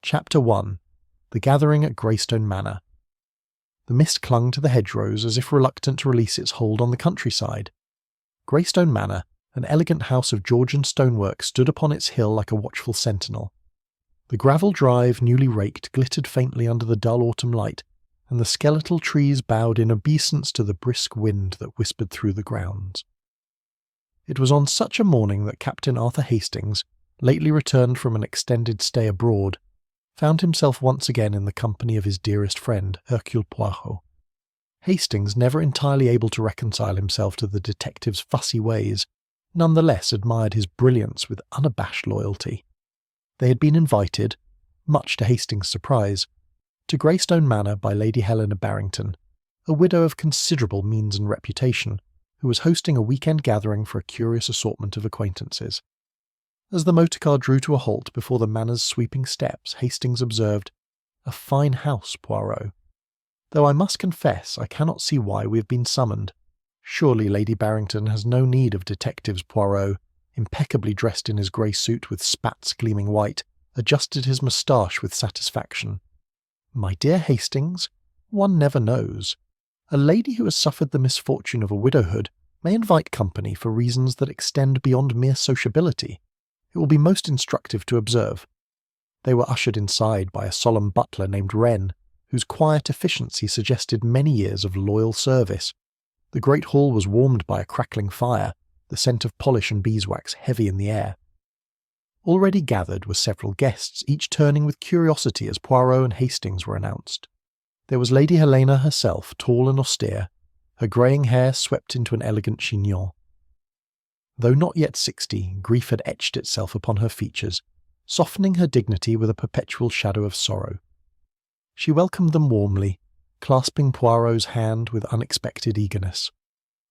Chapter 1. The Gathering at Greystone Manor. The mist clung to the hedgerows as if reluctant to release its hold on the countryside. Greystone Manor, an elegant house of Georgian stonework, stood upon its hill like a watchful sentinel. The gravel drive, newly raked, glittered faintly under the dull autumn light, and the skeletal trees bowed in obeisance to the brisk wind that whispered through the grounds. It was on such a morning that Captain Arthur Hastings, lately returned from an extended stay abroad, found himself once again in the company of his dearest friend, Hercule Poirot. Hastings, never entirely able to reconcile himself to the detective's fussy ways, nonetheless admired his brilliance with unabashed loyalty. They had been invited, much to Hastings' surprise, to Greystone Manor by Lady Helena Barrington, a widow of considerable means and reputation, who was hosting a weekend gathering for a curious assortment of acquaintances. As the motor-car drew to a halt before the manor's sweeping steps, Hastings observed, "A fine house, Poirot. Though I must confess I cannot see why we have been summoned. Surely Lady Barrington has no need of detectives." Poirot, impeccably dressed in his grey suit with spats gleaming white, adjusted his moustache with satisfaction. "My dear Hastings, one never knows. A lady who has suffered the misfortune of a widowhood may invite company for reasons that extend beyond mere sociability. It will be most instructive to observe." They were ushered inside by a solemn butler named Wren, whose quiet efficiency suggested many years of loyal service. The great hall was warmed by a crackling fire, the scent of polish and beeswax heavy in the air. Already gathered were several guests, each turning with curiosity as Poirot and Hastings were announced. There was Lady Helena herself, tall and austere, her greying hair swept into an elegant chignon. Though not yet 60, grief had etched itself upon her features, softening her dignity with a perpetual shadow of sorrow. She welcomed them warmly, clasping Poirot's hand with unexpected eagerness.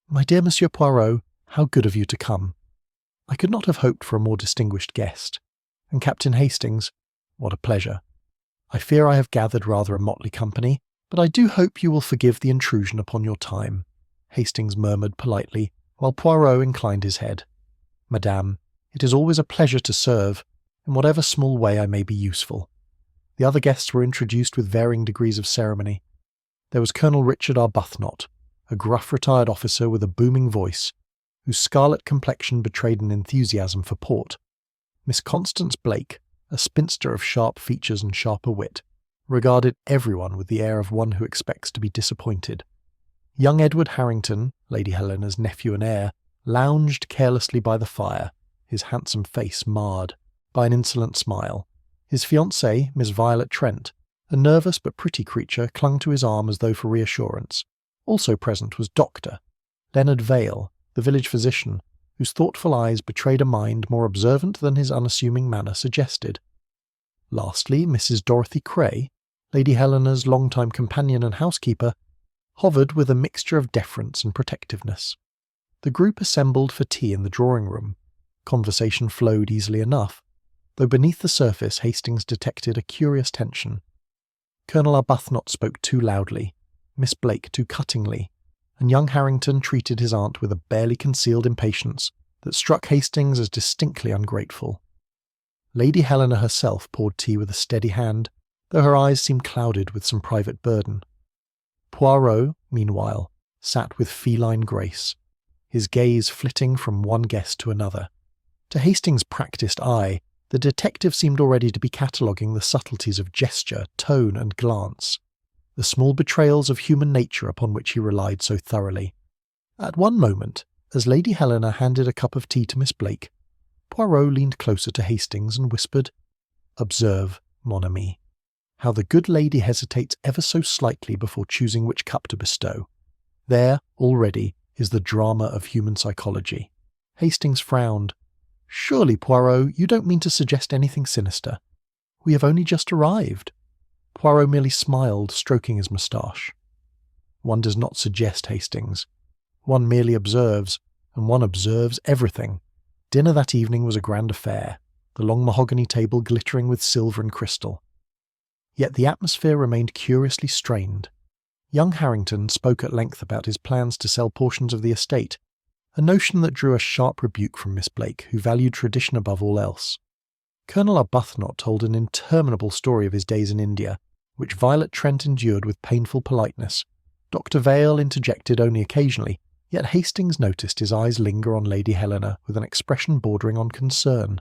"My dear Monsieur Poirot, how good of you to come. I could not have hoped for a more distinguished guest. And Captain Hastings, what a pleasure. I fear I have gathered rather a motley company, but I do hope you will forgive the intrusion upon your time," Hastings murmured politely, while Poirot inclined his head. "Madame, it is always a pleasure to serve, in whatever small way I may be useful." The other guests were introduced with varying degrees of ceremony. There was Colonel Richard Arbuthnot, a gruff retired officer with a booming voice, whose scarlet complexion betrayed an enthusiasm for port. Miss Constance Blake, a spinster of sharp features and sharper wit, regarded everyone with the air of one who expects to be disappointed. Young Edward Harrington, Lady Helena's nephew and heir, lounged carelessly by the fire, his handsome face marred by an insolent smile. His fiancée, Miss Violet Trent, a nervous but pretty creature, clung to his arm as though for reassurance. Also present was Dr. Leonard Vale, the village physician, whose thoughtful eyes betrayed a mind more observant than his unassuming manner suggested. Lastly, Mrs. Dorothy Cray, Lady Helena's long-time companion and housekeeper, hovered with a mixture of deference and protectiveness. The group assembled for tea in the drawing-room. Conversation flowed easily enough, though beneath the surface Hastings detected a curious tension. Colonel Arbuthnot spoke too loudly, Miss Blake too cuttingly, and young Harrington treated his aunt with a barely concealed impatience that struck Hastings as distinctly ungrateful. Lady Helena herself poured tea with a steady hand, though her eyes seemed clouded with some private burden. Poirot, meanwhile, sat with feline grace, his gaze flitting from one guest to another. To Hastings' practised eye, the detective seemed already to be cataloguing the subtleties of gesture, tone, and glance, the small betrayals of human nature upon which he relied so thoroughly. At one moment, as Lady Helena handed a cup of tea to Miss Blake, Poirot leaned closer to Hastings and whispered, "Observe, mon ami, how the good lady hesitates ever so slightly before choosing which cup to bestow. There, already, is the drama of human psychology." Hastings frowned. "Surely, Poirot, you don't mean to suggest anything sinister. We have only just arrived." Poirot merely smiled, stroking his moustache. "One does not suggest, Hastings. One merely observes, and one observes everything." Dinner that evening was a grand affair, the long mahogany table glittering with silver and crystal. Yet the atmosphere remained curiously strained. Young Harrington spoke at length about his plans to sell portions of the estate, a notion that drew a sharp rebuke from Miss Blake, who valued tradition above all else. Colonel Arbuthnot told an interminable story of his days in India, which Violet Trent endured with painful politeness. Dr. Vale interjected only occasionally, yet Hastings noticed his eyes linger on Lady Helena with an expression bordering on concern.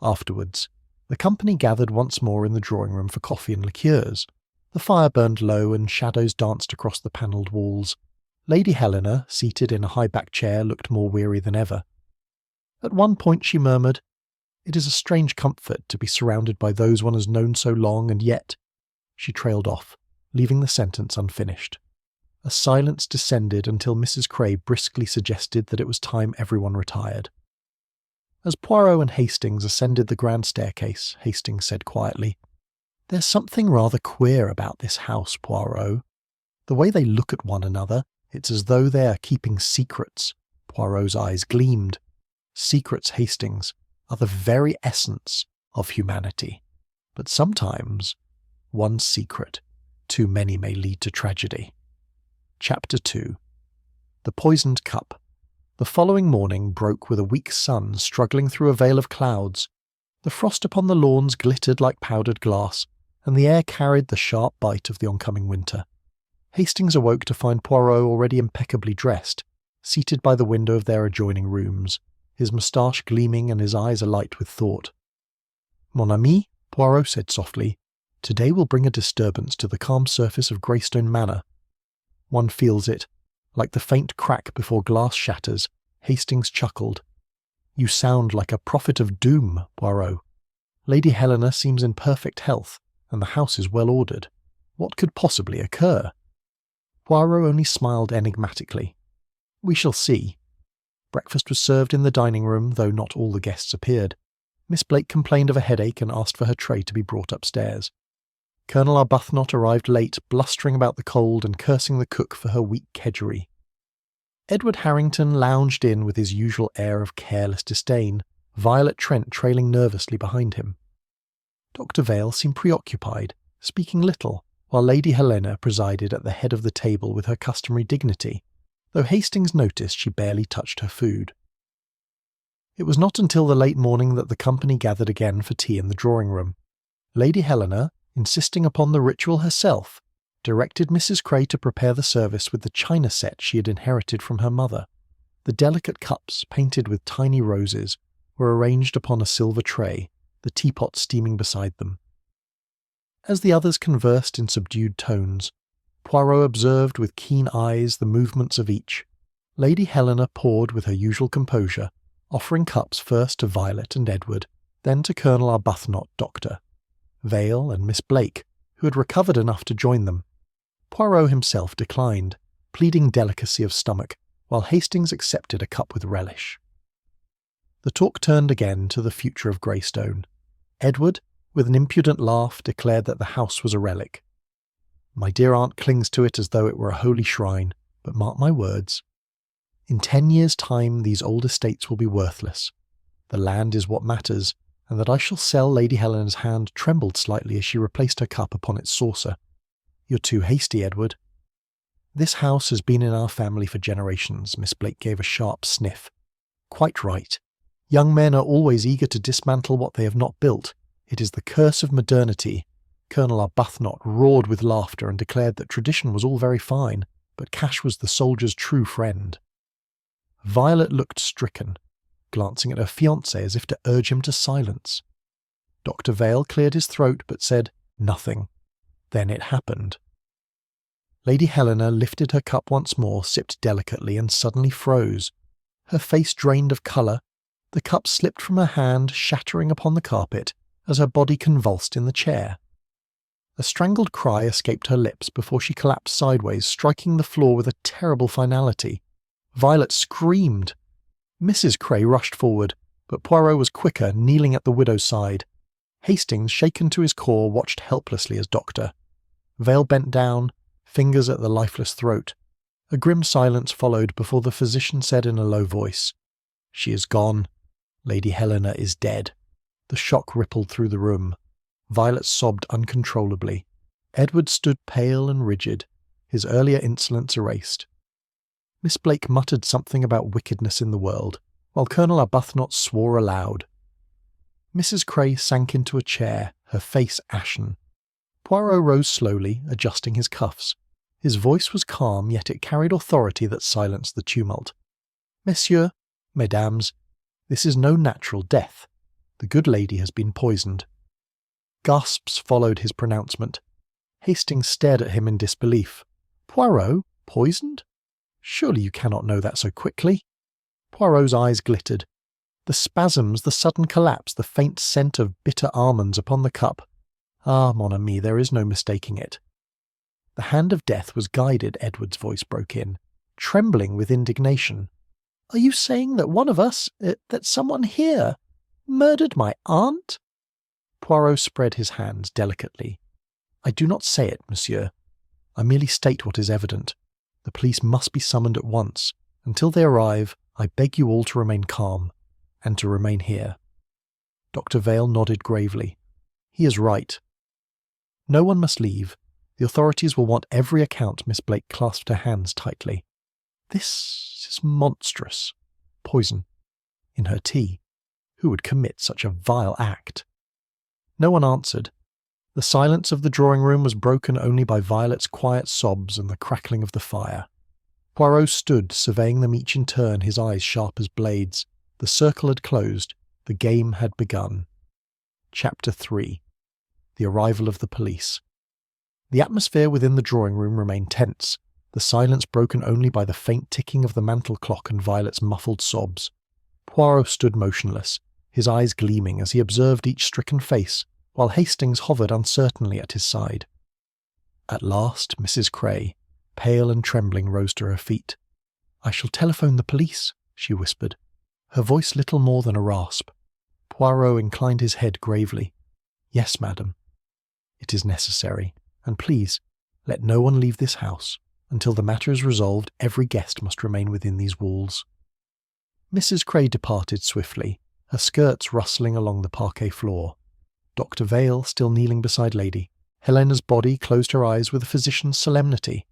Afterwards, the company gathered once more in the drawing-room for coffee and liqueurs. The fire burned low and shadows danced across the panelled walls. Lady Helena, seated in a high-backed chair, looked more weary than ever. At one point she murmured, "It is a strange comfort to be surrounded by those one has known so long, and yet—" She trailed off, leaving the sentence unfinished. A silence descended until Mrs. Cray briskly suggested that it was time everyone retired. As Poirot and Hastings ascended the grand staircase, Hastings said quietly, "There's something rather queer about this house, Poirot. The way they look at one another, it's as though they are keeping secrets." Poirot's eyes gleamed. Secrets, Hastings, are the very essence of humanity. But sometimes, one secret, too many may lead to tragedy. Chapter 2. The Poisoned Cup. The following morning broke with a weak sun struggling through a veil of clouds. The frost upon the lawns glittered like powdered glass, and the air carried the sharp bite of the oncoming winter. Hastings awoke to find Poirot already impeccably dressed, seated by the window of their adjoining rooms, his moustache gleaming and his eyes alight with thought. "Mon ami," Poirot said softly, "today will bring a disturbance to the calm surface of Greystone Manor." One feels it. Like the faint crack before glass shatters, Hastings chuckled. "You sound like a prophet of doom, Poirot. Lady Helena seems in perfect health, and the house is well ordered. What could possibly occur?" Poirot only smiled enigmatically. "We shall see." Breakfast was served in the dining-room, though not all the guests appeared. Miss Blake complained of a headache and asked for her tray to be brought upstairs. Colonel Arbuthnot arrived late, blustering about the cold and cursing the cook for her weak kedgeree. Edward Harrington lounged in with his usual air of careless disdain, Violet Trent trailing nervously behind him. Dr. Vale seemed preoccupied, speaking little, while Lady Helena presided at the head of the table with her customary dignity, though Hastings noticed she barely touched her food. It was not until the late morning that the company gathered again for tea in the drawing-room. Lady Helena, insisting upon the ritual herself, directed Mrs. Cray to prepare the service with the china set she had inherited from her mother. The delicate cups, painted with tiny roses, were arranged upon a silver tray, the teapot steaming beside them. As the others conversed in subdued tones, Poirot observed with keen eyes the movements of each. Lady Helena poured with her usual composure, offering cups first to Violet and Edward, then to Colonel Arbuthnot, Doctor, Vale and Miss Blake, who had recovered enough to join them. Poirot himself declined, pleading delicacy of stomach, while Hastings accepted a cup with relish. The talk turned again to the future of Greystone. Edward, with an impudent laugh, declared that the house was a relic. "My dear aunt clings to it as though it were a holy shrine, but mark my words. In 10 years' time these old estates will be worthless. The land is what matters, and that I shall sell Lady Helena's hand trembled slightly as she replaced her cup upon its saucer. "You're too hasty, Edward." "This house has been in our family for generations," Miss Blake gave a sharp sniff. "Quite right. Young men are always eager to dismantle what they have not built. It is the curse of modernity." Colonel Arbuthnot roared with laughter and declared that tradition was all very fine, but cash was the soldier's true friend. Violet looked stricken, glancing at her fiancé as if to urge him to silence. Dr. Vale cleared his throat but said nothing. Then it happened. Lady Helena lifted her cup once more, sipped delicately, and suddenly froze. Her face drained of colour. The cup slipped from her hand, shattering upon the carpet, as her body convulsed in the chair. A strangled cry escaped her lips before she collapsed sideways, striking the floor with a terrible finality. Violet screamed. Mrs. Cray rushed forward, but Poirot was quicker, kneeling at the widow's side. Hastings, shaken to his core, watched helplessly as Doctor. Vale bent down, fingers at the lifeless throat. A grim silence followed before the physician said in a low voice, "She is gone. Lady Helena is dead." The shock rippled through the room. Violet sobbed uncontrollably. Edward stood pale and rigid, his earlier insolence erased. Miss Blake muttered something about wickedness in the world, while Colonel Arbuthnot swore aloud. Mrs. Cray sank into a chair, her face ashen. Poirot rose slowly, adjusting his cuffs. His voice was calm, yet it carried authority that silenced the tumult. "Messieurs, mesdames, this is no natural death. The good lady has been poisoned." Gasps followed his pronouncement. Hastings stared at him in disbelief. "Poirot? Poisoned? Surely you cannot know that so quickly." Poirot's eyes glittered. The spasms, the sudden collapse, the faint scent of bitter almonds upon the cup. Ah, mon ami, there is no mistaking it. "The hand of death was guided," Edward's voice broke in, trembling with indignation. "Are you saying that one of us, that someone here, murdered my aunt?" Poirot spread his hands delicately. "I do not say it, monsieur. I merely state what is evident. The police must be summoned at once. Until they arrive, I beg you all to remain calm, and to remain here." Dr. Vale nodded gravely. "He is right. No one must leave. The authorities will want every account." Miss Blake clasped her hands tightly. "This is monstrous. Poison. In her tea. Who would commit such a vile act?" No one answered. The silence of the drawing-room was broken only by Violet's quiet sobs and the crackling of the fire. Poirot stood, surveying them each in turn, his eyes sharp as blades. The circle had closed. The game had begun. Chapter 3. The Arrival of the Police. The atmosphere within the drawing-room remained tense, the silence broken only by the faint ticking of the mantel clock and Violet's muffled sobs. Poirot stood motionless, his eyes gleaming as he observed each stricken face, while Hastings hovered uncertainly at his side. At last, Mrs. Cray, pale and trembling, rose to her feet. "I shall telephone the police," she whispered, her voice little more than a rasp. Poirot inclined his head gravely. "Yes, madam. It is necessary, and please, let no one leave this house. Until the matter is resolved, every guest must remain within these walls." Mrs. Cray departed swiftly, her skirts rustling along the parquet floor. Dr. Vale, still kneeling beside Lady Helena's body, closed her eyes with a physician's solemnity.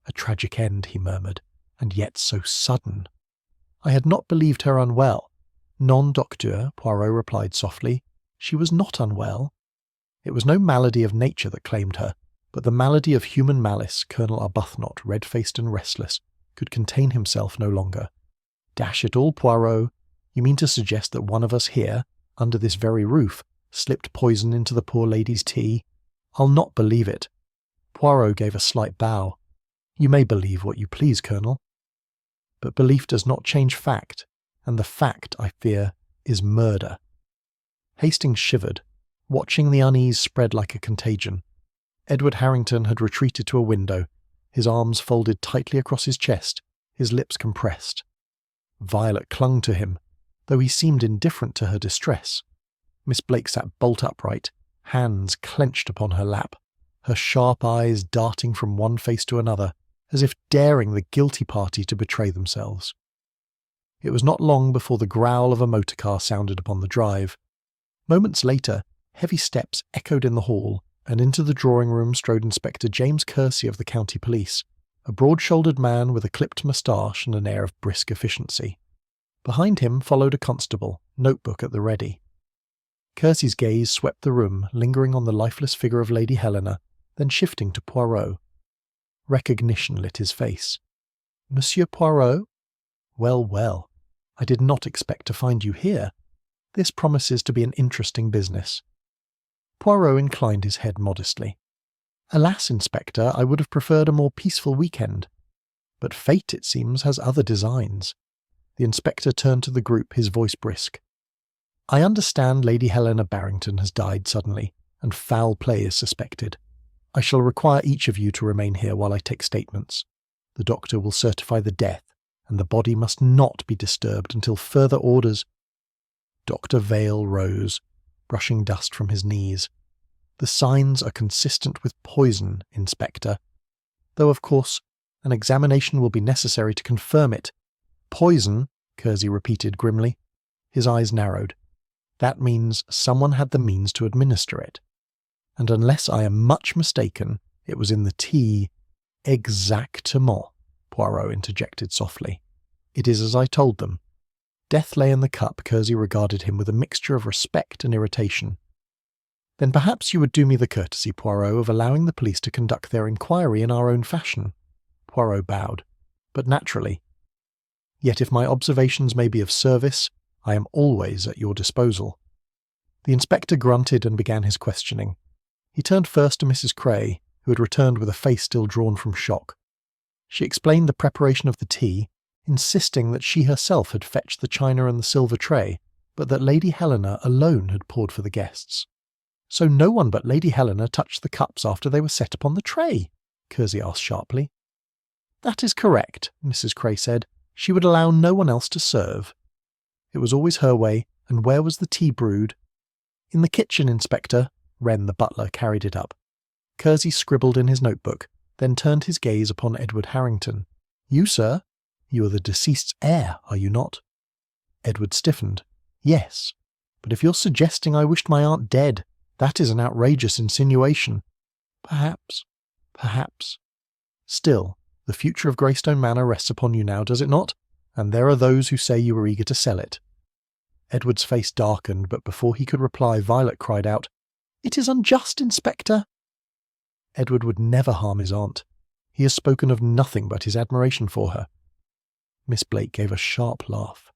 "A tragic end," he murmured, "and yet so sudden." "I had not believed her unwell." "Non, docteur," Poirot replied softly. "She was not unwell. It was no malady of nature that claimed her, but the malady of human malice. Colonel Arbuthnot, red-faced and restless, could contain himself no longer. Dash it all, Poirot, you mean to suggest that one of us here, under this very roof, slipped poison into the poor lady's tea? I'll not believe it." Poirot gave a slight bow. "You may believe what you please, Colonel. But belief does not change fact, and the fact, I fear, is murder." Hastings shivered, watching the unease spread like a contagion. Edward Harrington had retreated to a window, his arms folded tightly across his chest, his lips compressed. Violet clung to him, though he seemed indifferent to her distress. Miss Blake sat bolt upright, hands clenched upon her lap, her sharp eyes darting from one face to another, as if daring the guilty party to betray themselves. It was not long before the growl of a motor car sounded upon the drive. Moments later, heavy steps echoed in the hall, and into the drawing-room strode Inspector James Kersey of the County Police, a broad-shouldered man with a clipped moustache and an air of brisk efficiency. Behind him followed a constable, notebook at the ready. Kersey's gaze swept the room, lingering on the lifeless figure of Lady Helena, then shifting to Poirot. Recognition lit his face. "Monsieur Poirot? Well, well, I did not expect to find you here. This promises to be an interesting business." Poirot inclined his head modestly. "Alas, Inspector, I would have preferred a more peaceful weekend. But fate, it seems, has other designs." The inspector turned to the group, his voice brisk. "I understand Lady Helena Barrington has died suddenly, and foul play is suspected. I shall require each of you to remain here while I take statements. The doctor will certify the death, and the body must not be disturbed until further orders." Dr. Vale rose, brushing dust from his knees. "The signs are consistent with poison, Inspector. Though, of course, an examination will be necessary to confirm it." "Poison," Kersey repeated grimly. His eyes narrowed. "That means someone had the means to administer it. And unless I am much mistaken, it was in the tea." "Exactement," Poirot interjected softly. "It is as I told them. Death lay in the cup. Kersey regarded him with a mixture of respect and irritation. "Then perhaps you would do me the courtesy, Poirot, of allowing the police to conduct their inquiry in our own fashion." Poirot bowed, but naturally. "Yet if my observations may be of service, I am always at your disposal." The inspector grunted and began his questioning. He turned first to Mrs. Cray, who had returned with a face still drawn from shock. She explained the preparation of the tea, insisting that she herself had fetched the china and the silver tray, but that Lady Helena alone had poured for the guests. "So no one but Lady Helena touched the cups after they were set upon the tray?" Kersey asked sharply. "That is correct," Mrs. Cray said. "She would allow no one else to serve. It was always her way, and where was the tea brewed?" "In the kitchen, Inspector." Wren the butler carried it up. Kersey scribbled in his notebook, then turned his gaze upon Edward Harrington. "You, sir? You are the deceased's heir, are you not?" Edward stiffened. "Yes. But if you're suggesting I wished my aunt dead, that is an outrageous insinuation." "Perhaps. Perhaps. Still, the future of Greystone Manor rests upon you now, does it not? And there are those who say you were eager to sell it." Edward's face darkened, but before he could reply, Violet cried out, "It is unjust, Inspector." "Edward would never harm his aunt. He has spoken of nothing but his admiration for her." Miss Blake gave a sharp laugh.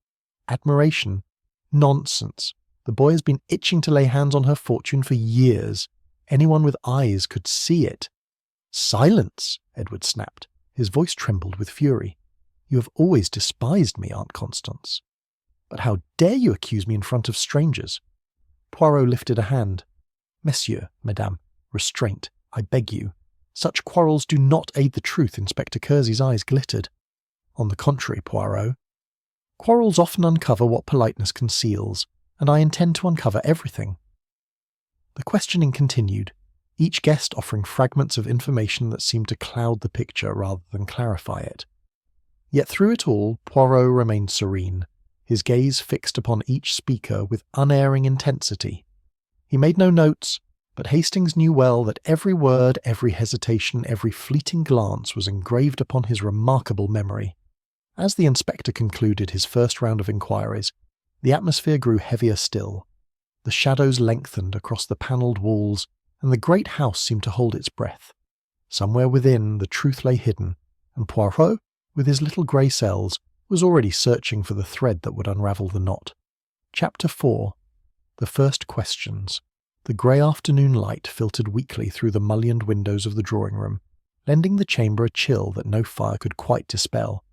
"Admiration? Nonsense. The boy has been itching to lay hands on her fortune for years. Anyone with eyes could see it." "Silence!" Edward snapped. His voice trembled with fury. "You have always despised me, Aunt Constance. But how dare you accuse me in front of strangers?" Poirot lifted a hand. "Monsieur, madame, restraint, I beg you. Such quarrels do not aid the truth." Inspector Kersey's eyes glittered. "On the contrary, Poirot. Quarrels often uncover what politeness conceals, and I intend to uncover everything." The questioning continued, each guest offering fragments of information that seemed to cloud the picture rather than clarify it. Yet through it all, Poirot remained serene, his gaze fixed upon each speaker with unerring intensity. He made no notes, but Hastings knew well that every word, every hesitation, every fleeting glance was engraved upon his remarkable memory. As the inspector concluded his first round of inquiries, the atmosphere grew heavier still. The shadows lengthened across the panelled walls, and the great house seemed to hold its breath. Somewhere within, the truth lay hidden, and Poirot, with his little grey cells, was already searching for the thread that would unravel the knot. Chapter 4. The First Questions. The grey afternoon light filtered weakly through the mullioned windows of the drawing-room, lending the chamber a chill that no fire could quite dispel.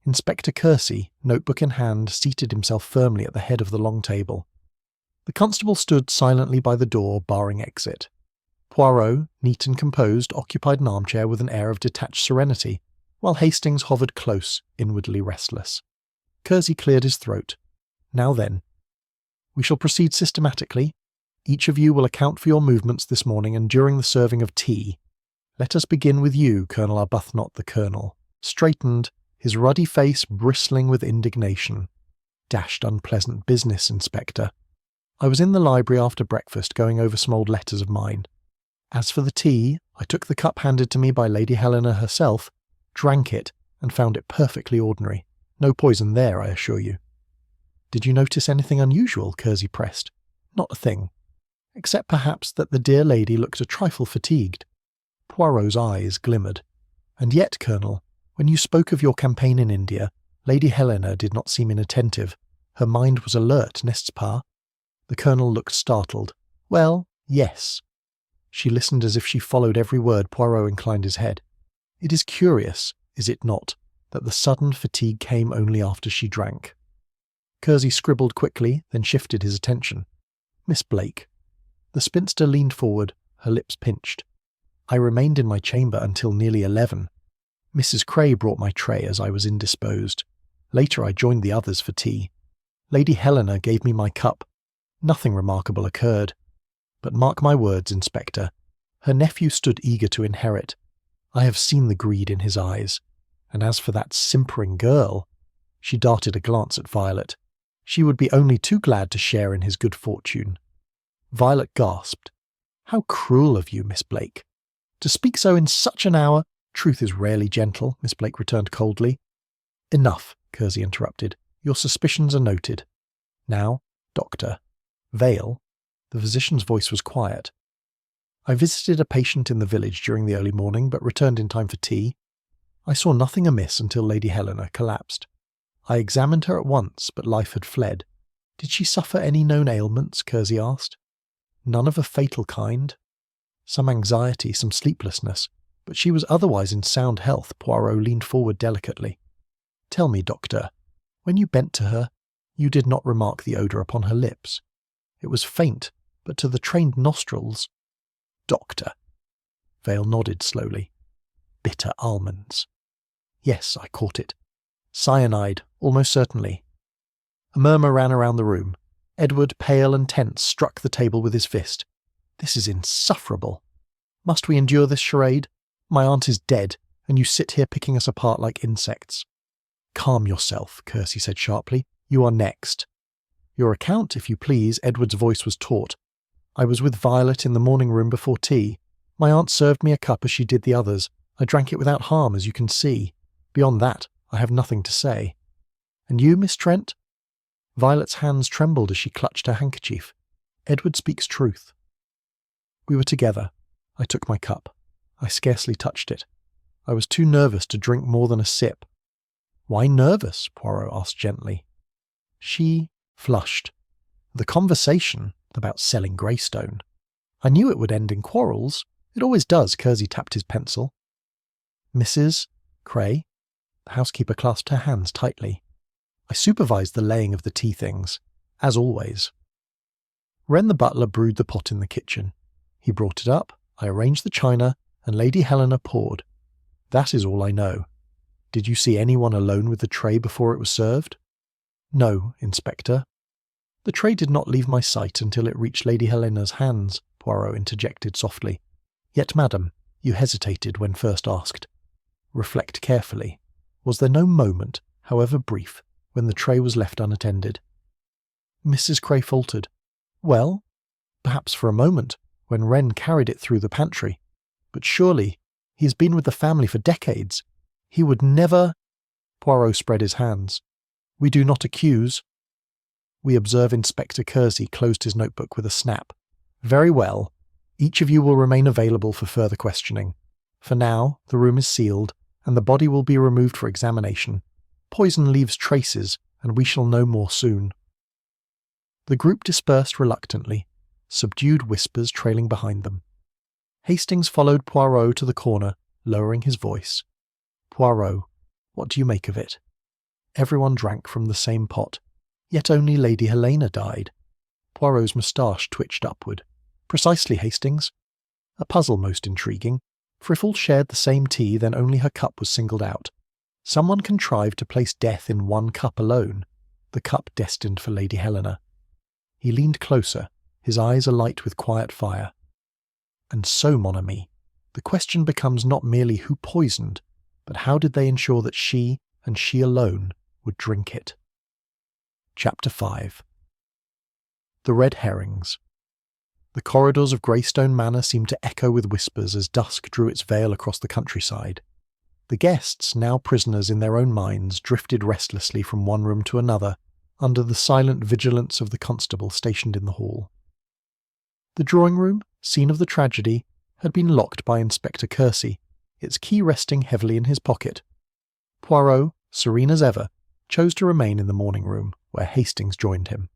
Inspector Kersey, notebook in hand, seated himself firmly at the head of the long table. The constable stood silently by the door, barring exit. Poirot, neat and composed, occupied an armchair with an air of detached serenity, while Hastings hovered close, inwardly restless. Kersey cleared his throat. "Now then, we shall proceed systematically. Each of you will account for your movements this morning and during the serving of tea. Let us begin with you, Colonel Arbuthnot the Colonel." Straightened, his ruddy face bristling with indignation. "Dashed unpleasant business, Inspector. I was in the library after breakfast going over some old letters of mine. As for the tea, I took the cup handed to me by Lady Helena herself, drank it, and found it perfectly ordinary. No poison there, I assure you." "Did you notice anything unusual?" Kersey pressed. "Not a thing. Except perhaps that the dear lady looked a trifle fatigued." Poirot's eyes glimmered. "And yet, Colonel, when you spoke of your campaign in India, Lady Helena did not seem inattentive. Her mind was alert, n'est-ce pas?" The Colonel looked startled. "Well, yes." She listened as if she followed every word. Poirot inclined his head. "It is curious, is it not, that the sudden fatigue came only after she drank?" Kersey scribbled quickly, then shifted his attention. "Miss Blake." The spinster leaned forward, her lips pinched. "I remained in my chamber until nearly 11. Mrs. Cray brought my tray as I was indisposed. Later I joined the others for tea. Lady Helena gave me my cup. Nothing remarkable occurred. But mark my words, Inspector, her nephew stood eager to inherit. I have seen the greed in his eyes. And as for that simpering girl," she darted a glance at Violet, "she would be only too glad to share in his good fortune." Violet gasped. "How cruel of you, Miss Blake. To speak so in such an hour—" "Truth is rarely gentle," Miss Blake returned coldly. "Enough," Kersey interrupted. Your suspicions are noted. Now, Doctor. Vale. The physician's voice was quiet. I visited a patient in the village during the early morning, but returned in time for tea. I saw nothing amiss until Lady Helena collapsed. I examined her at once, but life had fled. Did she suffer any known ailments? Kersey asked. None of a fatal kind. Some anxiety, some sleeplessness, but she was otherwise in sound health. Poirot leaned forward delicately. Tell me, Doctor, when you bent to her, you did not remark the odour upon her lips. It was faint, but to the trained nostrils... Doctor. Vale nodded slowly. Bitter almonds. Yes, I caught it. Cyanide, almost certainly. A murmur ran around the room. Edward, pale and tense, struck the table with his fist. This is insufferable. Must we endure this charade? My aunt is dead, and you sit here picking us apart like insects. Calm yourself, Kersey said sharply. You are next. Your account, if you please. Edward's voice was taut. I was with Violet in the morning room before tea. My aunt served me a cup as she did the others. I drank it without harm, as you can see. Beyond that, I have nothing to say. And you, Miss Trent? Violet's hands trembled as she clutched her handkerchief. Edward speaks truth. We were together. I took my cup. I scarcely touched it. I was too nervous to drink more than a sip. Why nervous? Poirot asked gently. She flushed. The conversation about selling Greystone. I knew it would end in quarrels. It always does. Kersey tapped his pencil. Mrs. Cray? The housekeeper clasped her hands tightly. I supervised the laying of the tea things, as always. Wren the butler brewed the pot in the kitchen. He brought it up, I arranged the china, and Lady Helena poured. That is all I know. Did you see anyone alone with the tray before it was served? No, Inspector. The tray did not leave my sight until it reached Lady Helena's hands, Poirot interjected softly. Yet, madam, you hesitated when first asked. Reflect carefully. Was there no moment, however brief, when the tray was left unattended? Mrs. Cray faltered. Well, perhaps for a moment, when Wren carried it through the pantry. But surely, he has been with the family for decades. He would never... Poirot spread his hands. We do not accuse. We observe Inspector Kersey closed his notebook with a snap. Very well. Each of you will remain available for further questioning. For now, the room is sealed, and the body will be removed for examination. Poison leaves traces, and we shall know more soon. The group dispersed reluctantly, subdued whispers trailing behind them. Hastings followed Poirot to the corner, lowering his voice. Poirot, what do you make of it? Everyone drank from the same pot, yet only Lady Helena died. Poirot's moustache twitched upward. Precisely, Hastings. A puzzle most intriguing, for if all shared the same tea, then only her cup was singled out. Someone contrived to place death in one cup alone, the cup destined for Lady Helena. He leaned closer, his eyes alight with quiet fire. And so, mon ami, the question becomes not merely who poisoned, but how did they ensure that she, and she alone, would drink it? Chapter 5. The Red Herrings. The corridors of Greystone Manor seemed to echo with whispers as dusk drew its veil across the countryside. The guests, now prisoners in their own minds, drifted restlessly from one room to another, under the silent vigilance of the constable stationed in the hall. The drawing-room, scene of the tragedy, had been locked by Inspector Kersey, its key resting heavily in his pocket. Poirot, serene as ever, chose to remain in the morning-room, where Hastings joined him.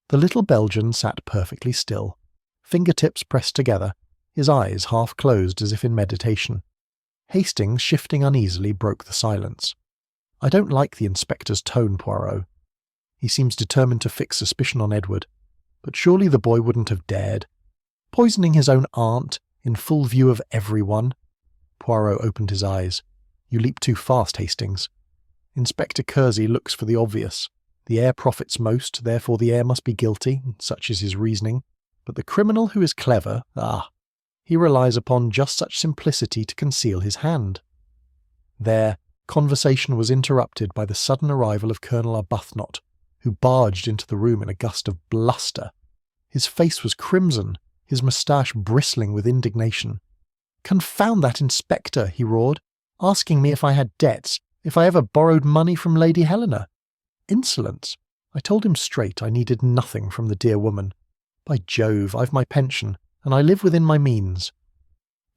The little Belgian sat perfectly still, fingertips pressed together, his eyes half closed as if in meditation. Hastings, shifting uneasily, broke the silence. I don't like the inspector's tone, Poirot. He seems determined to fix suspicion on Edward, but surely the boy wouldn't have dared. Poisoning his own aunt, in full view of everyone. Poirot opened his eyes. You leap too fast, Hastings. Inspector Kersey looks for the obvious. The heir profits most, therefore the heir must be guilty, such is his reasoning. But the criminal who is clever, he relies upon just such simplicity to conceal his hand. There, conversation was interrupted by the sudden arrival of Colonel Arbuthnot, who barged into the room in a gust of bluster. His face was crimson, his moustache bristling with indignation. "Confound that inspector," he roared, "asking me if I had debts, if I ever borrowed money from Lady Helena. Insolence! I told him straight I needed nothing from the dear woman. By Jove, I've my pension, and I live within my means.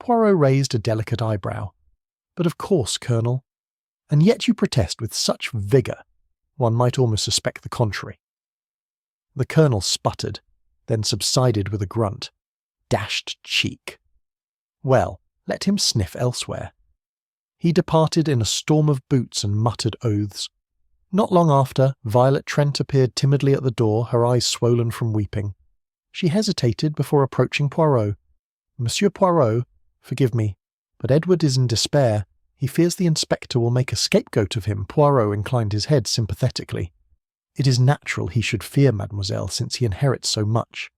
Poirot raised a delicate eyebrow. But of course, Colonel. And yet you protest with such vigour. One might almost suspect the contrary. The Colonel sputtered, then subsided with a grunt. Dashed cheek. Well, let him sniff elsewhere. He departed in a storm of boots and muttered oaths. Not long after, Violet Trent appeared timidly at the door, her eyes swollen from weeping. She hesitated before approaching Poirot. Monsieur Poirot, forgive me, but Edward is in despair. He fears the inspector will make a scapegoat of him. Poirot inclined his head sympathetically. It is natural he should fear mademoiselle, since he inherits so much.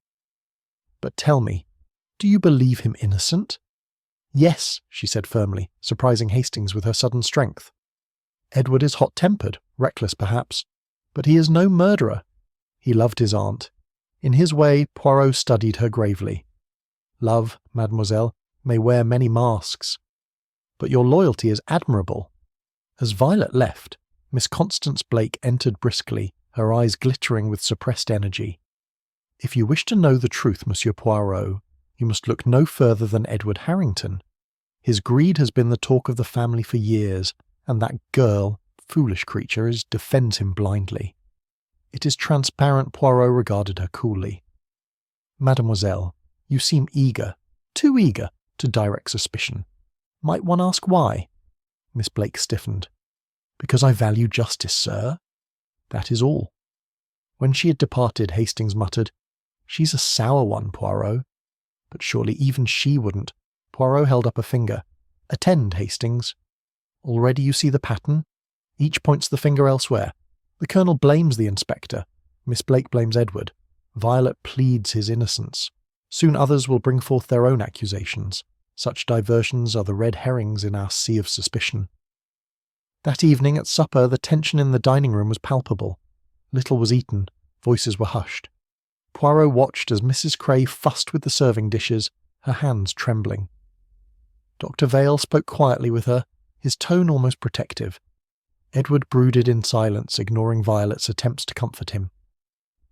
But tell me, do you believe him innocent? Yes, she said firmly, surprising Hastings with her sudden strength. Edward is hot-tempered, reckless perhaps, but he is no murderer. He loved his aunt. In his way, Poirot studied her gravely. Love, mademoiselle, may wear many masks. But your loyalty is admirable. As Violet left, Miss Constance Blake entered briskly, her eyes glittering with suppressed energy. If you wish to know the truth, Monsieur Poirot, you must look no further than Edward Harrington. His greed has been the talk of the family for years, and that girl, foolish creature, defends him blindly. It is transparent Poirot regarded her coolly. Mademoiselle, you seem eager, too eager, to direct suspicion. Might one ask why? Miss Blake stiffened. Because I value justice, sir. That is all. When she had departed, Hastings muttered, She's a sour one, Poirot. But surely even she wouldn't. Poirot held up a finger. Attend, Hastings. Already you see the pattern? Each points the finger elsewhere. The Colonel blames the inspector. Miss Blake blames Edward. Violet pleads his innocence. Soon others will bring forth their own accusations. Such diversions are the red herrings in our sea of suspicion. That evening at supper, the tension in the dining room was palpable. Little was eaten. Voices were hushed. Poirot watched as Mrs. Cray fussed with the serving dishes, her hands trembling. Dr. Vale spoke quietly with her, his tone almost protective. Edward brooded in silence, ignoring Violet's attempts to comfort him.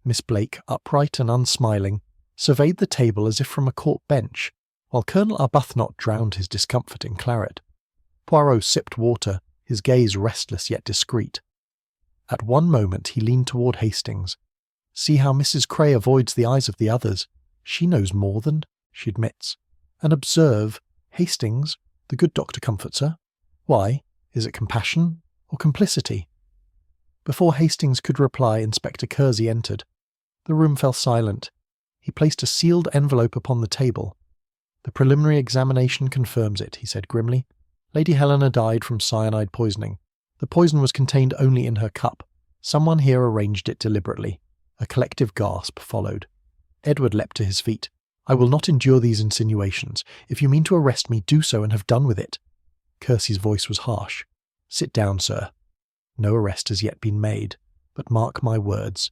Miss Blake, upright and unsmiling, surveyed the table as if from a court bench, while Colonel Arbuthnot drowned his discomfort in claret. Poirot sipped water, his gaze restless yet discreet. At one moment he leaned toward Hastings. See how Mrs. Cray avoids the eyes of the others. She knows more than, she admits. And observe, Hastings, the good doctor comforts her. Why? Is it compassion or complicity? Before Hastings could reply, Inspector Kersey entered. The room fell silent. He placed a sealed envelope upon the table. The preliminary examination confirms it, he said grimly. Lady Helena died from cyanide poisoning. The poison was contained only in her cup. Someone here arranged it deliberately. A collective gasp followed. Edward leapt to his feet. I will not endure these insinuations. If you mean to arrest me, do so and have done with it. Kersey's voice was harsh. Sit down, sir. No arrest has yet been made, but mark my words.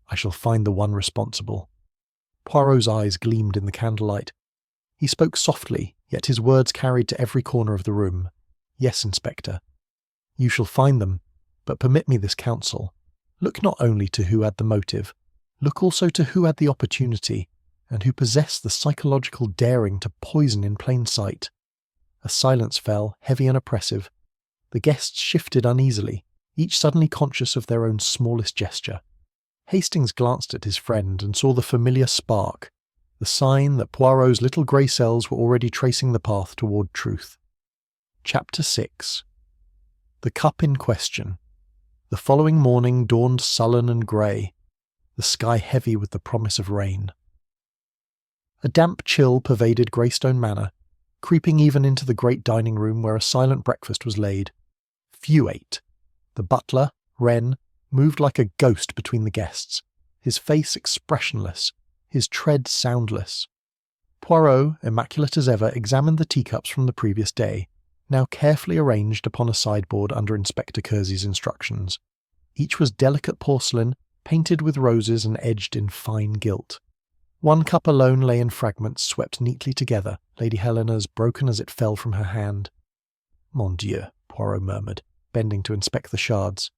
I shall find the one responsible. Poirot's eyes gleamed in the candlelight. He spoke softly, yet his words carried to every corner of the room. Yes, Inspector. You shall find them, but permit me this counsel. Look not only to who had the motive, look also to who had the opportunity, and who possessed the psychological daring to poison in plain sight. A silence fell, heavy and oppressive. The guests shifted uneasily, each suddenly conscious of their own smallest gesture. Hastings glanced at his friend and saw the familiar spark, the sign that Poirot's little grey cells were already tracing the path toward truth. Chapter 6. The cup in question. The following morning dawned sullen and grey, the sky heavy with the promise of rain. A damp chill pervaded Greystone Manor, creeping even into the great dining room where a silent breakfast was laid. Few ate. The butler, Wren, moved like a ghost between the guests, his face expressionless, his tread soundless. Poirot, immaculate as ever, examined the teacups from the previous day, now carefully arranged upon a sideboard under Inspector Kersey's instructions. Each was delicate porcelain, painted with roses and edged in fine gilt. One cup alone lay in fragments swept neatly together, Lady Helena's broken as it fell from her hand. Mon Dieu, Poirot murmured, bending to inspect the shards.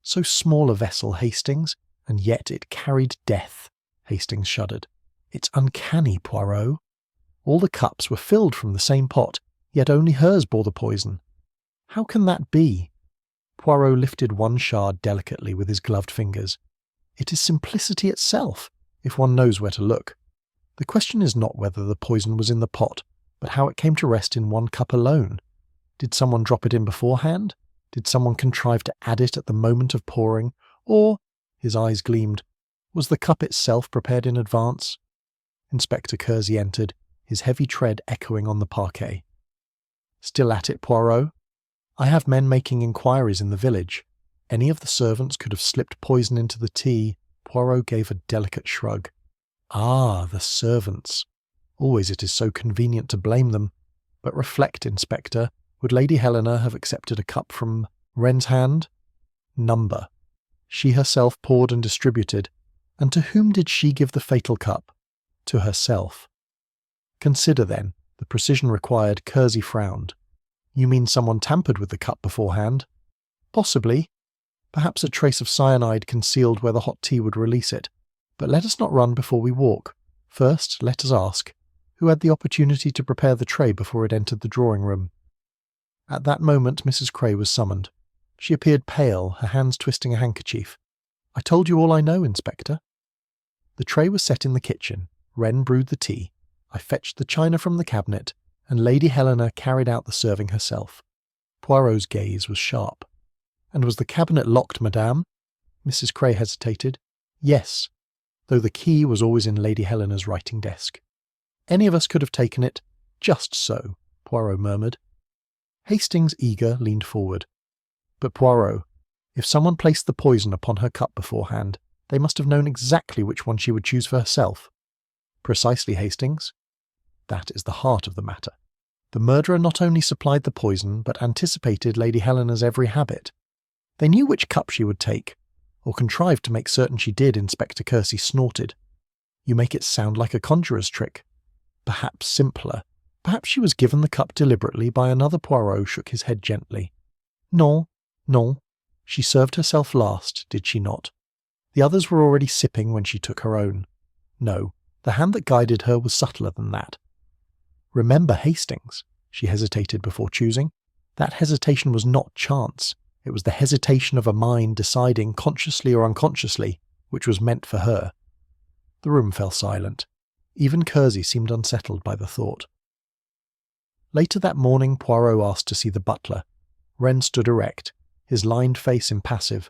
So small a vessel, Hastings, and yet it carried death. Hastings shuddered. It's uncanny, Poirot. All the cups were filled from the same pot, yet only hers bore the poison. How can that be? Poirot lifted one shard delicately with his gloved fingers. It is simplicity itself, if one knows where to look. The question is not whether the poison was in the pot, but how it came to rest in one cup alone. Did someone drop it in beforehand? Did someone contrive to add it at the moment of pouring? Or, his eyes gleamed, was the cup itself prepared in advance? Inspector Kersey entered, his heavy tread echoing on the parquet. Still at it, Poirot? I have men making inquiries in the village. Any of the servants could have slipped poison into the tea. Poirot gave a delicate shrug. Ah, the servants. Always it is so convenient to blame them. But reflect, Inspector, would Lady Helena have accepted a cup from Wren's hand? Number. She herself poured and distributed. And to whom did she give the fatal cup? To herself. Consider, then, the precision required. Kersey frowned. You mean someone tampered with the cup beforehand? Possibly. Perhaps a trace of cyanide concealed where the hot tea would release it. But let us not run before we walk. First, let us ask, who had the opportunity to prepare the tray before it entered the drawing-room? At that moment Mrs. Cray was summoned. She appeared pale, her hands twisting a handkerchief. I told you all I know, Inspector. The tray was set in the kitchen. Wren brewed the tea. I fetched the china from the cabinet, and Lady Helena carried out the serving herself. Poirot's gaze was sharp. And was the cabinet locked, madame? Mrs. Cray hesitated. Yes, though the key was always in Lady Helena's writing desk. Any of us could have taken it. Just so, Poirot murmured. Hastings, eager, leaned forward. But Poirot, if someone placed the poison upon her cup beforehand, they must have known exactly which one she would choose for herself. Precisely, Hastings. That is the heart of the matter. The murderer not only supplied the poison, but anticipated Lady Helena's every habit. They knew which cup she would take, or contrived to make certain she did. Inspector Kersey snorted. You make it sound like a conjurer's trick. Perhaps simpler. Perhaps she was given the cup deliberately by another. Poirot shook his head gently. Non, non. She served herself last, did she not? The others were already sipping when she took her own. No, the hand that guided her was subtler than that. Remember, Hastings, she hesitated before choosing. That hesitation was not chance. It was the hesitation of a mind deciding, consciously or unconsciously, which was meant for her. The room fell silent. Even Kersey seemed unsettled by the thought. Later that morning, Poirot asked to see the butler. Wren stood erect, his lined face impassive.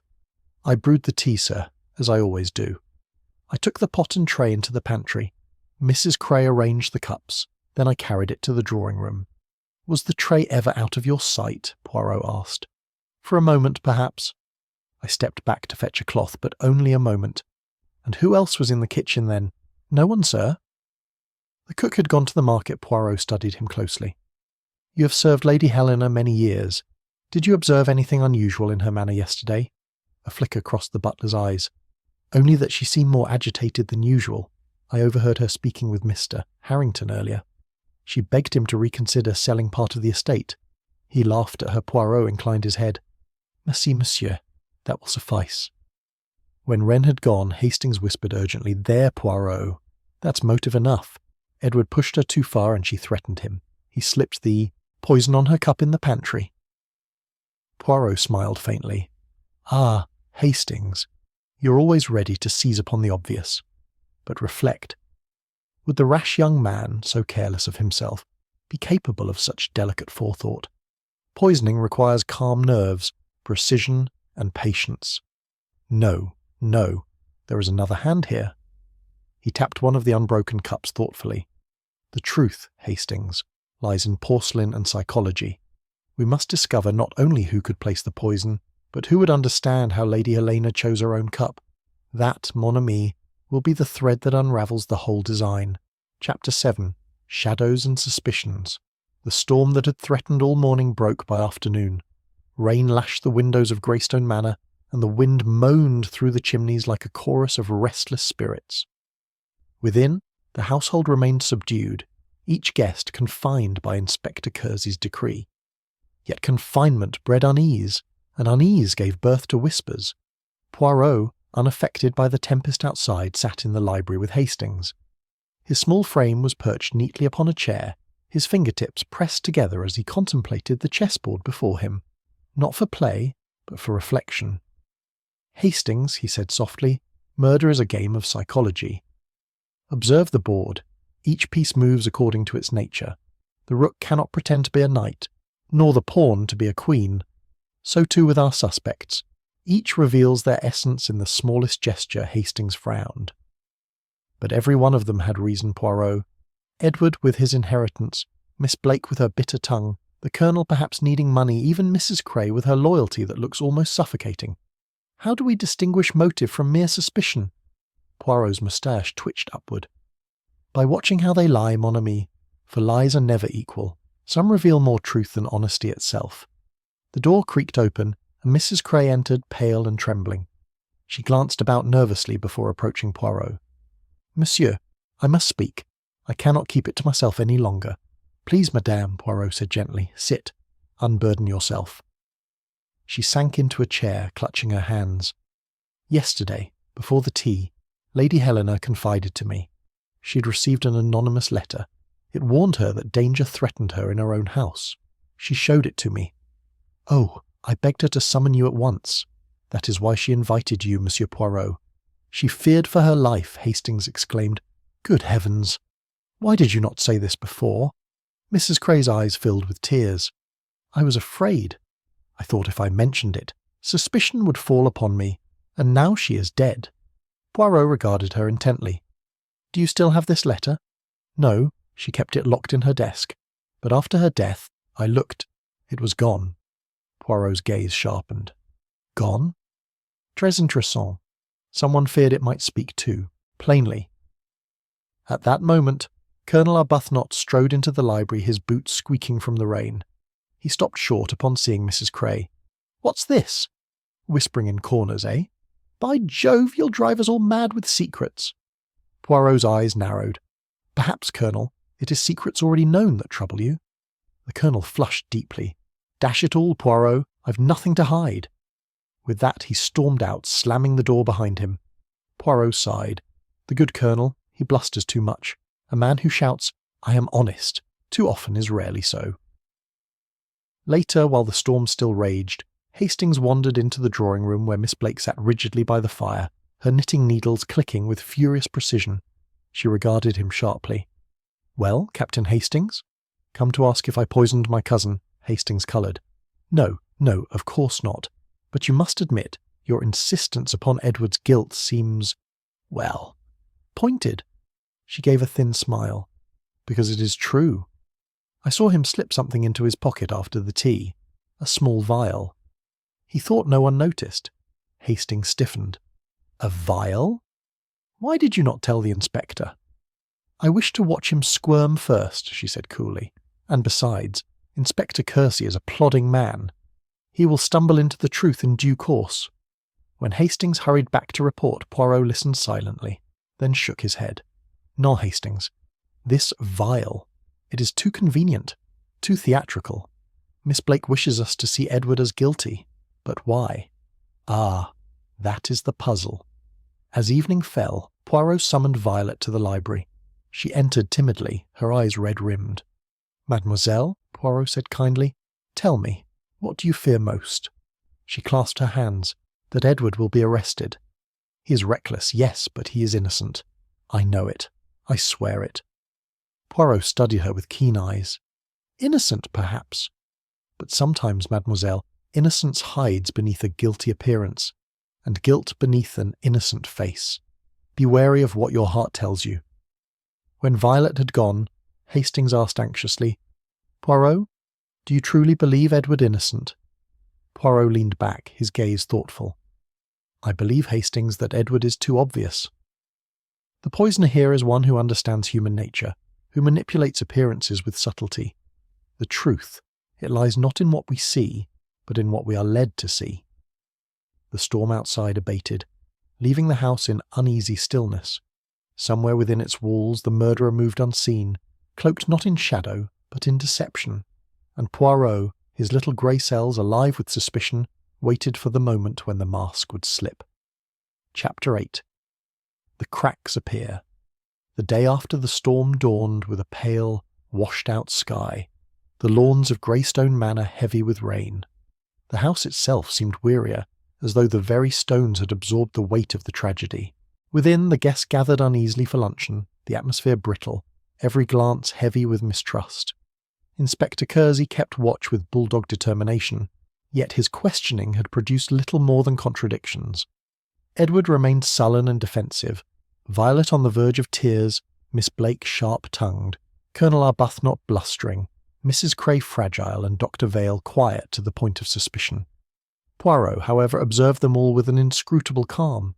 I brewed the tea, sir, as I always do. I took the pot and tray into the pantry. Mrs. Cray arranged the cups. Then I carried it to the drawing-room. Was the tray ever out of your sight? Poirot asked. For a moment, perhaps. I stepped back to fetch a cloth, but only a moment. And who else was in the kitchen then? No one, sir. The cook had gone to the market. Poirot studied him closely. You have served Lady Helena many years. Did you observe anything unusual in her manner yesterday? A flicker crossed the butler's eyes. Only that she seemed more agitated than usual. I overheard her speaking with Mr. Harrington earlier. She begged him to reconsider selling part of the estate. He laughed at her. Poirot inclined his head. Merci, monsieur. That will suffice. When Wren had gone, Hastings whispered urgently, There, Poirot. That's motive enough. Edward pushed her too far and she threatened him. He slipped the poison on her cup in the pantry. Poirot smiled faintly. Ah, Hastings, you're always ready to seize upon the obvious. But reflect. Would the rash young man, so careless of himself, be capable of such delicate forethought? Poisoning requires calm nerves, precision, and patience. No, no, there is another hand here. He tapped one of the unbroken cups thoughtfully. The truth, Hastings, lies in porcelain and psychology. We must discover not only who could place the poison, but who would understand how Lady Helena chose her own cup. That, mon ami, will be the thread that unravels the whole design. Chapter 7. Shadows and Suspicions. The storm that had threatened all morning broke by afternoon. Rain lashed the windows of Greystone Manor, and the wind moaned through the chimneys like a chorus of restless spirits. Within, the household remained subdued, each guest confined by Inspector Kersey's decree. Yet confinement bred unease, and unease gave birth to whispers, Poirot, unaffected by the tempest outside, sat in the library with Hastings. His small frame was perched neatly upon a chair, his fingertips pressed together as he contemplated the chessboard before him, not for play, but for reflection. "Hastings," he said softly, "murder is a game of psychology. Observe the board. Each piece moves according to its nature. The rook cannot pretend to be a knight, nor the pawn to be a queen. So too with our suspects. Each reveals their essence in the smallest gesture." Hastings frowned. "But every one of them had reason, Poirot. Edward with his inheritance, Miss Blake with her bitter tongue, the Colonel perhaps needing money, even Mrs. Cray with her loyalty that looks almost suffocating. How do we distinguish motive from mere suspicion?" Poirot's moustache twitched upward. "By watching how they lie, mon ami, for lies are never equal. Some reveal more truth than honesty itself." The door creaked open, and Mrs. Cray entered, pale and trembling. She glanced about nervously before approaching Poirot. "Monsieur, I must speak. I cannot keep it to myself any longer." "Please, madame," Poirot said gently, "sit. Unburden yourself." She sank into a chair, clutching her hands. "Yesterday, before the tea, Lady Helena confided to me. She had received an anonymous letter. It warned her that danger threatened her in her own house. She showed it to me. Oh, I begged her to summon you at once. That is why she invited you, Monsieur Poirot." "She feared for her life," Hastings exclaimed. "Good heavens! Why did you not say this before?" Mrs. Cray's eyes filled with tears. "I was afraid. I thought if I mentioned it, suspicion would fall upon me, and now she is dead." Poirot regarded her intently. "Do you still have this letter?" "No, she kept it locked in her desk. But after her death, I looked. It was gone." Poirot's gaze sharpened. "Gone?" "Très intéressant. Someone feared it might speak too, plainly." At that moment, Colonel Arbuthnot strode into the library, his boots squeaking from the rain. He stopped short upon seeing Mrs. Cray. "What's this? Whispering in corners, eh? By Jove, you'll drive us all mad with secrets." Poirot's eyes narrowed. "Perhaps, Colonel, it is secrets already known that trouble you." The Colonel flushed deeply. "Dash it all, Poirot, I've nothing to hide." With that he stormed out, slamming the door behind him. Poirot sighed. The good Colonel, he blusters too much. A man who shouts, "I am honest," too often is rarely so. Later, while the storm still raged, Hastings wandered into the drawing-room where Miss Blake sat rigidly by the fire, her knitting needles clicking with furious precision. She regarded him sharply. "Well, Captain Hastings?" "Come to ask if I poisoned my cousin." Hastings coloured. No, of course not. But you must admit, your insistence upon Edward's guilt seems, well, pointed." She gave a thin smile. "Because it is true. I saw him slip something into his pocket after the tea. A small vial. He thought no one noticed." Hastings stiffened. "A vial? Why did you not tell the inspector?" "I wished to watch him squirm first," she said coolly. "And besides, Inspector Kersey is a plodding man. He will stumble into the truth in due course." When Hastings hurried back to report, Poirot listened silently, then shook his head. "No, Hastings. This vial. It is too convenient, too theatrical. Miss Blake wishes us to see Edward as guilty. But why? Ah, that is the puzzle." As evening fell, Poirot summoned Violet to the library. She entered timidly, her eyes red-rimmed. "Mademoiselle," Poirot said kindly, "tell me, what do you fear most?" She clasped her hands. "That Edward will be arrested. He is reckless, yes, but he is innocent. I know it. I swear it." Poirot studied her with keen eyes. "Innocent, perhaps. But sometimes, mademoiselle, innocence hides beneath a guilty appearance, and guilt beneath an innocent face. Be wary of what your heart tells you." When Violet had gone, Hastings asked anxiously, "Poirot, do you truly believe Edward innocent?" Poirot leaned back, his gaze thoughtful. "I believe, Hastings, that Edward is too obvious. The poisoner here is one who understands human nature, who manipulates appearances with subtlety. The truth, it lies not in what we see, but in what we are led to see." The storm outside abated, leaving the house in uneasy stillness. Somewhere within its walls the murderer moved unseen, cloaked not in shadow, but in deception, and Poirot, his little grey cells alive with suspicion, waited for the moment when the mask would slip. Chapter 8. The cracks appear. The day after the storm dawned with a pale, washed-out sky, the lawns of Greystone Manor heavy with rain. The house itself seemed wearier, as though the very stones had absorbed the weight of the tragedy. Within, the guests gathered uneasily for luncheon, the atmosphere brittle, every glance heavy with mistrust. Inspector Kersey kept watch with bulldog determination, yet his questioning had produced little more than contradictions. Edward remained sullen and defensive, Violet on the verge of tears, Miss Blake sharp-tongued, Colonel Arbuthnot blustering, Mrs. Cray fragile, and Dr. Vale quiet to the point of suspicion. Poirot, however, observed them all with an inscrutable calm.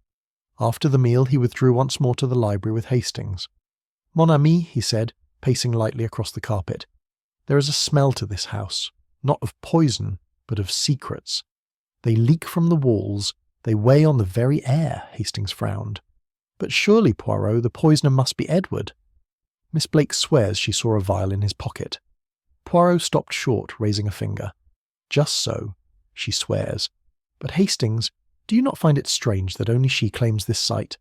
After the meal he withdrew once more to the library with Hastings. "Mon ami," he said, pacing lightly across the carpet, "there is a smell to this house, not of poison, but of secrets. They leak from the walls, they weigh on the very air." Hastings frowned. "But surely, Poirot, the poisoner must be Edward." Miss Blake swears she saw a vial in his pocket. Poirot stopped short, raising a finger. "Just so, she swears. But Hastings, do you not find it strange that only she claims this sight?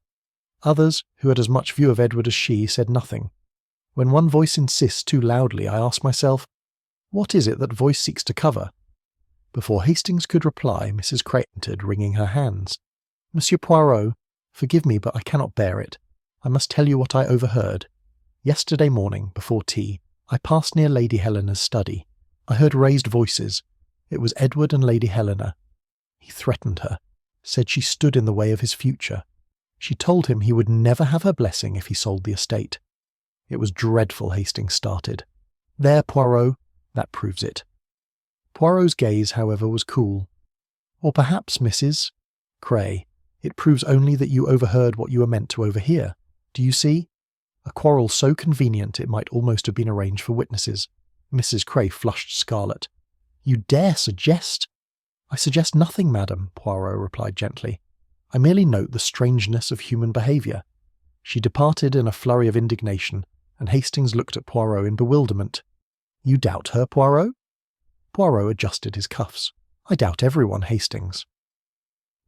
Others, who had as much view of Edward as she, said nothing. When one voice insists too loudly, I ask myself, what is it that voice seeks to cover?" Before Hastings could reply, Mrs. Cray entered, wringing her hands. "Monsieur Poirot, forgive me, but I cannot bear it. I must tell you what I overheard. Yesterday morning, before tea, I passed near Lady Helena's study. I heard raised voices. It was Edward and Lady Helena. He threatened her, said she stood in the way of his future. She told him he would never have her blessing if he sold the estate. It was dreadful." Hastings started. "There, Poirot, that proves it." Poirot's gaze, however, was cool. "Or perhaps, Mrs. Cray, it proves only that you overheard what you were meant to overhear. Do you see? A quarrel so convenient it might almost have been arranged for witnesses." Mrs. Cray flushed scarlet. "You dare suggest—" "I suggest nothing, madam," Poirot replied gently. "I merely note the strangeness of human behaviour." She departed in a flurry of indignation, and Hastings looked at Poirot in bewilderment. "You doubt her, Poirot?" Poirot adjusted his cuffs. "I doubt everyone, Hastings."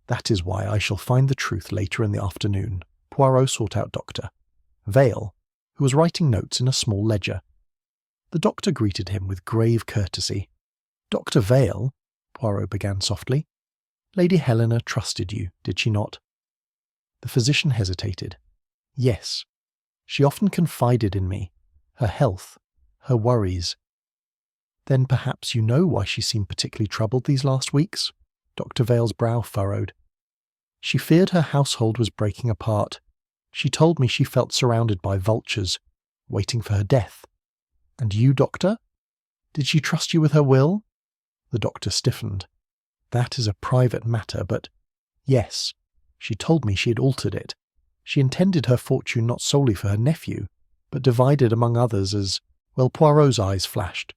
"That is why I shall find the truth later in the afternoon." Poirot sought out Dr. Vale, who was writing notes in a small ledger. The doctor greeted him with grave courtesy. "Dr. Vale," Poirot began softly, "Lady Helena trusted you, did she not?" The physician hesitated. "Yes. She often confided in me. Her health, her worries." "Then perhaps you know why she seemed particularly troubled these last weeks?" Dr. Vale's brow furrowed. "She feared her household was breaking apart. She told me she felt surrounded by vultures, waiting for her death. And you, doctor? Did she trust you with her will?" The doctor stiffened. "That is a private matter, but yes, she told me she had altered it. She intended her fortune not solely for her nephew, but divided among others as, well, Poirot's eyes flashed.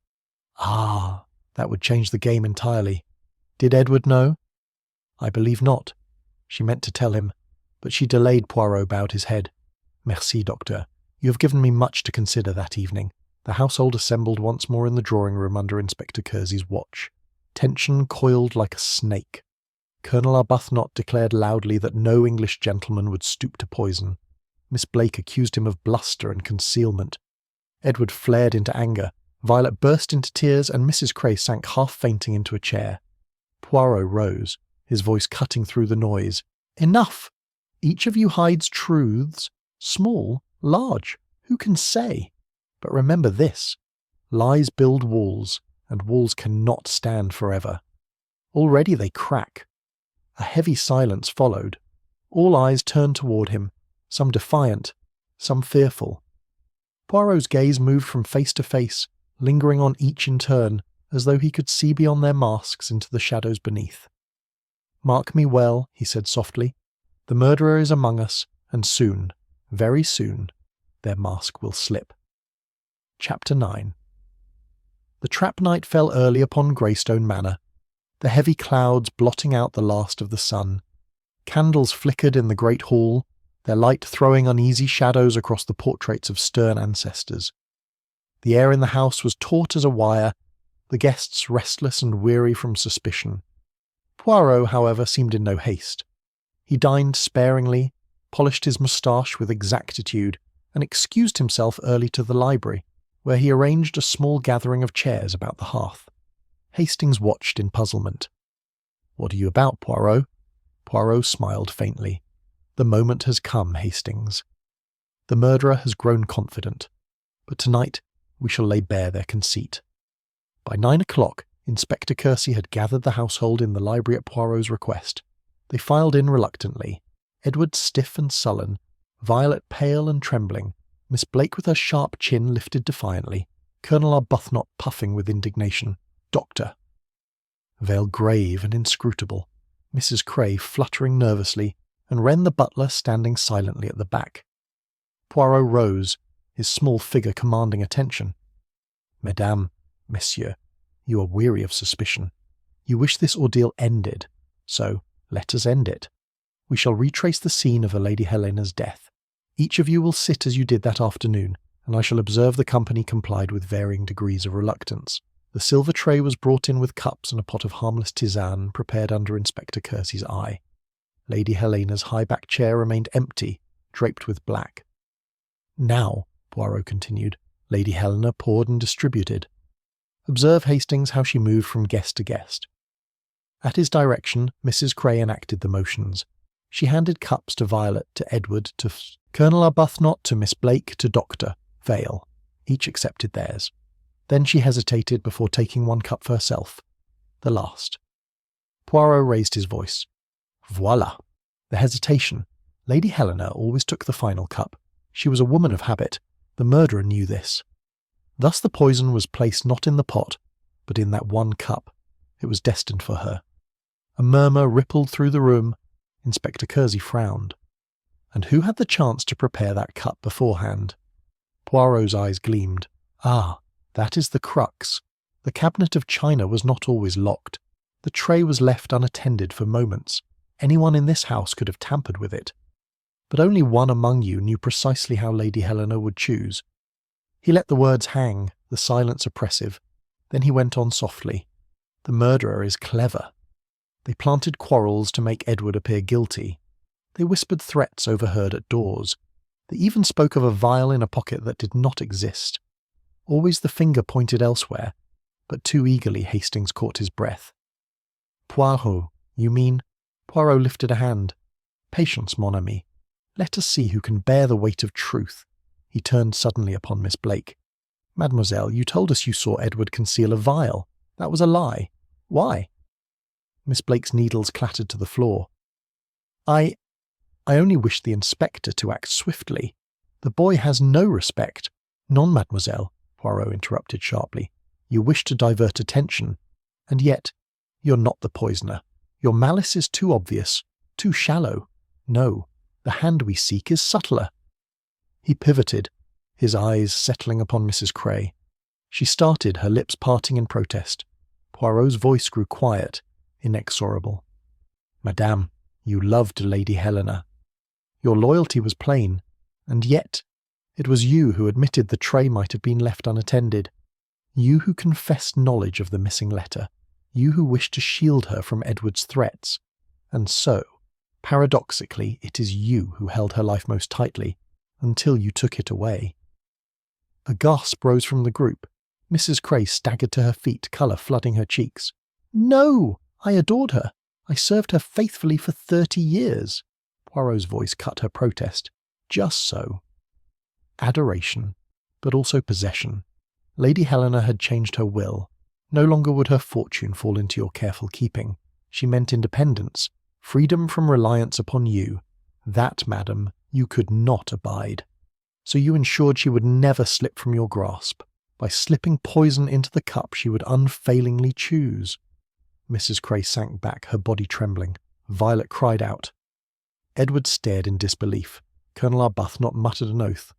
Ah, that would change the game entirely. Did Edward know?" "I believe not. She meant to tell him, but she delayed." Poirot bowed his head. "Merci, doctor. You have given me much to consider that evening." The household assembled once more in the drawing-room under Inspector Kersey's watch. Tension coiled like a snake. Colonel Arbuthnot declared loudly that no English gentleman would stoop to poison. Miss Blake accused him of bluster and concealment. Edward flared into anger. Violet burst into tears, and Mrs. Cray sank half-fainting into a chair. Poirot rose, his voice cutting through the noise. "Enough! Each of you hides truths, small, large, who can say? But remember this, lies build walls, and walls cannot stand forever. Already they crack." A heavy silence followed. All eyes turned toward him, some defiant, some fearful. Poirot's gaze moved from face to face, lingering on each in turn, as though he could see beyond their masks into the shadows beneath. "Mark me well," he said softly. "The murderer is among us, and soon, very soon, their mask will slip." Chapter 9. The trap night fell early upon Greystone Manor, the heavy clouds blotting out the last of the sun. Candles flickered in the great hall, their light throwing uneasy shadows across the portraits of stern ancestors. The air in the house was taut as a wire, the guests restless and weary from suspicion. Poirot, however, seemed in no haste. He dined sparingly, polished his moustache with exactitude, and excused himself early to the library, where he arranged a small gathering of chairs about the hearth. Hastings watched in puzzlement. "What are you about, Poirot?" Poirot smiled faintly. "The moment has come, Hastings. The murderer has grown confident, but tonight we shall lay bare their conceit." By 9 o'clock, Inspector Kersey had gathered the household in the library at Poirot's request. They filed in reluctantly, Edward stiff and sullen, Violet pale and trembling, Miss Blake with her sharp chin lifted defiantly, Colonel Arbuthnot puffing with indignation, Doctor Vale grave and inscrutable, Mrs. Cray fluttering nervously, and Wren the butler standing silently at the back. Poirot rose, his small figure commanding attention. "Mesdames, Messieurs, you are weary of suspicion. You wish this ordeal ended, so let us end it. We shall retrace the scene of the Lady Helena's death. Each of you will sit as you did that afternoon, and I shall observe the company complied with varying degrees of reluctance." The silver tray was brought in with cups and a pot of harmless tisane prepared under Inspector Kersey's eye. Lady Helena's high-backed chair remained empty, draped with black. "Now," Poirot continued, Lady Helena poured and distributed. Observe, Hastings, how she moved from guest to guest. At his direction, Mrs. Cray enacted the motions. She handed cups to Violet, to Edward, to Colonel Arbuthnot, to Miss Blake, to Dr. Vale. Each accepted theirs. Then she hesitated before taking one cup for herself. The last. Poirot raised his voice. Voila! The hesitation. Lady Helena always took the final cup. She was a woman of habit. The murderer knew this. Thus the poison was placed not in the pot, but in that one cup. It was destined for her. A murmur rippled through the room. Inspector Kersey frowned. And who had the chance to prepare that cup beforehand? Poirot's eyes gleamed. Ah, that is the crux. The cabinet of china was not always locked. The tray was left unattended for moments. Anyone in this house could have tampered with it. But only one among you knew precisely how Lady Helena would choose. He let the words hang, the silence oppressive. Then he went on softly. The murderer is clever. They planted quarrels to make Edward appear guilty. They whispered threats overheard at doors. They even spoke of a vial in a pocket that did not exist. Always the finger pointed elsewhere, but too eagerly Hastings caught his breath. Poirot, you mean? Poirot lifted a hand. Patience, mon ami. Let us see who can bear the weight of truth. He turned suddenly upon Miss Blake. Mademoiselle, you told us you saw Edward conceal a vial. That was a lie. Why? Miss Blake's needles clattered to the floor. I only wish the inspector to act swiftly. The boy has no respect. None, mademoiselle, Poirot interrupted sharply. You wish to divert attention. And yet, you're not the poisoner. Your malice is too obvious, too shallow. No, the hand we seek is subtler. He pivoted, his eyes settling upon Mrs. Cray. She started, her lips parting in protest. Poirot's voice grew quiet, inexorable. Madame, you loved Lady Helena. Your loyalty was plain, and yet it was you who admitted the tray might have been left unattended. You who confessed knowledge of the missing letter. You who wished to shield her from Edward's threats. And so, paradoxically, it is you who held her life most tightly, until you took it away. A gasp rose from the group. Mrs. Cray staggered to her feet, colour flooding her cheeks. No! I adored her. I served her faithfully for 30 years. Poirot's voice cut her protest. Just so. Adoration, but also possession. Lady Helena had changed her will. No longer would her fortune fall into your careful keeping. She meant independence, freedom from reliance upon you. That, madam, you could not abide. So you ensured she would never slip from your grasp. By slipping poison into the cup she would unfailingly choose. Mrs. Cray sank back, her body trembling. Violet cried out. Edward stared in disbelief. Colonel Arbuthnot muttered an oath.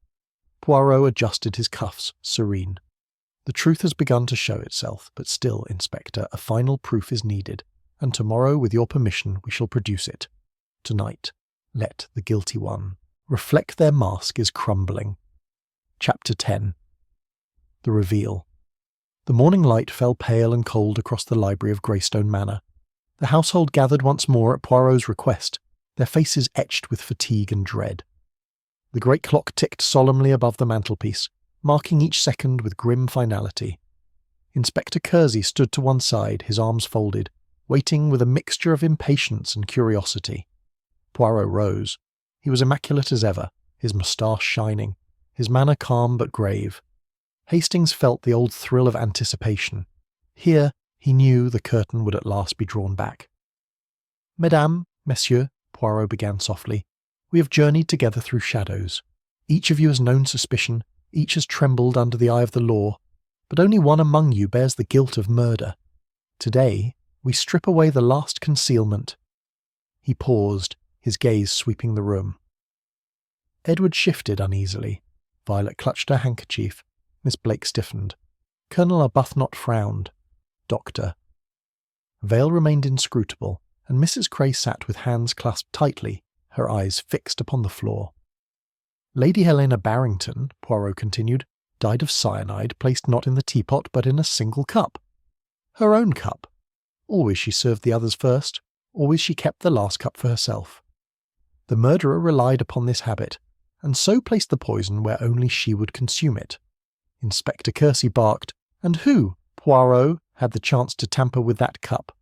Poirot adjusted his cuffs, serene. The truth has begun to show itself, but still, Inspector, a final proof is needed, and tomorrow, with your permission, we shall produce it. Tonight, let the guilty one reflect their mask is crumbling. Chapter 10. The Reveal. The morning light fell pale and cold across the library of Greystone Manor. The household gathered once more at Poirot's request, their faces etched with fatigue and dread. The great clock ticked solemnly above the mantelpiece, marking each second with grim finality. Inspector Kersey stood to one side, his arms folded, waiting with a mixture of impatience and curiosity. Poirot rose. He was immaculate as ever, his moustache shining, his manner calm but grave. Hastings felt the old thrill of anticipation. Here, he knew the curtain would at last be drawn back. "Mesdames, Messieurs," Poirot began softly, "we have journeyed together through shadows. Each of you has known suspicion, each has trembled under the eye of the law, but only one among you bears the guilt of murder. Today, we strip away the last concealment." He paused, his gaze sweeping the room. Edward shifted uneasily. Violet clutched her handkerchief. Miss Blake stiffened. Colonel Arbuthnot frowned. "Doctor." Vale remained inscrutable, and Mrs. Cray sat with hands clasped tightly, her eyes fixed upon the floor. "Lady Helena Barrington," Poirot continued, "died of cyanide placed not in the teapot but in a single cup. Her own cup. Always she served the others first, always she kept the last cup for herself. The murderer relied upon this habit, and so placed the poison where only she would consume it. Inspector Kersey barked, "And who, Poirot, had the chance to tamper with that cup?"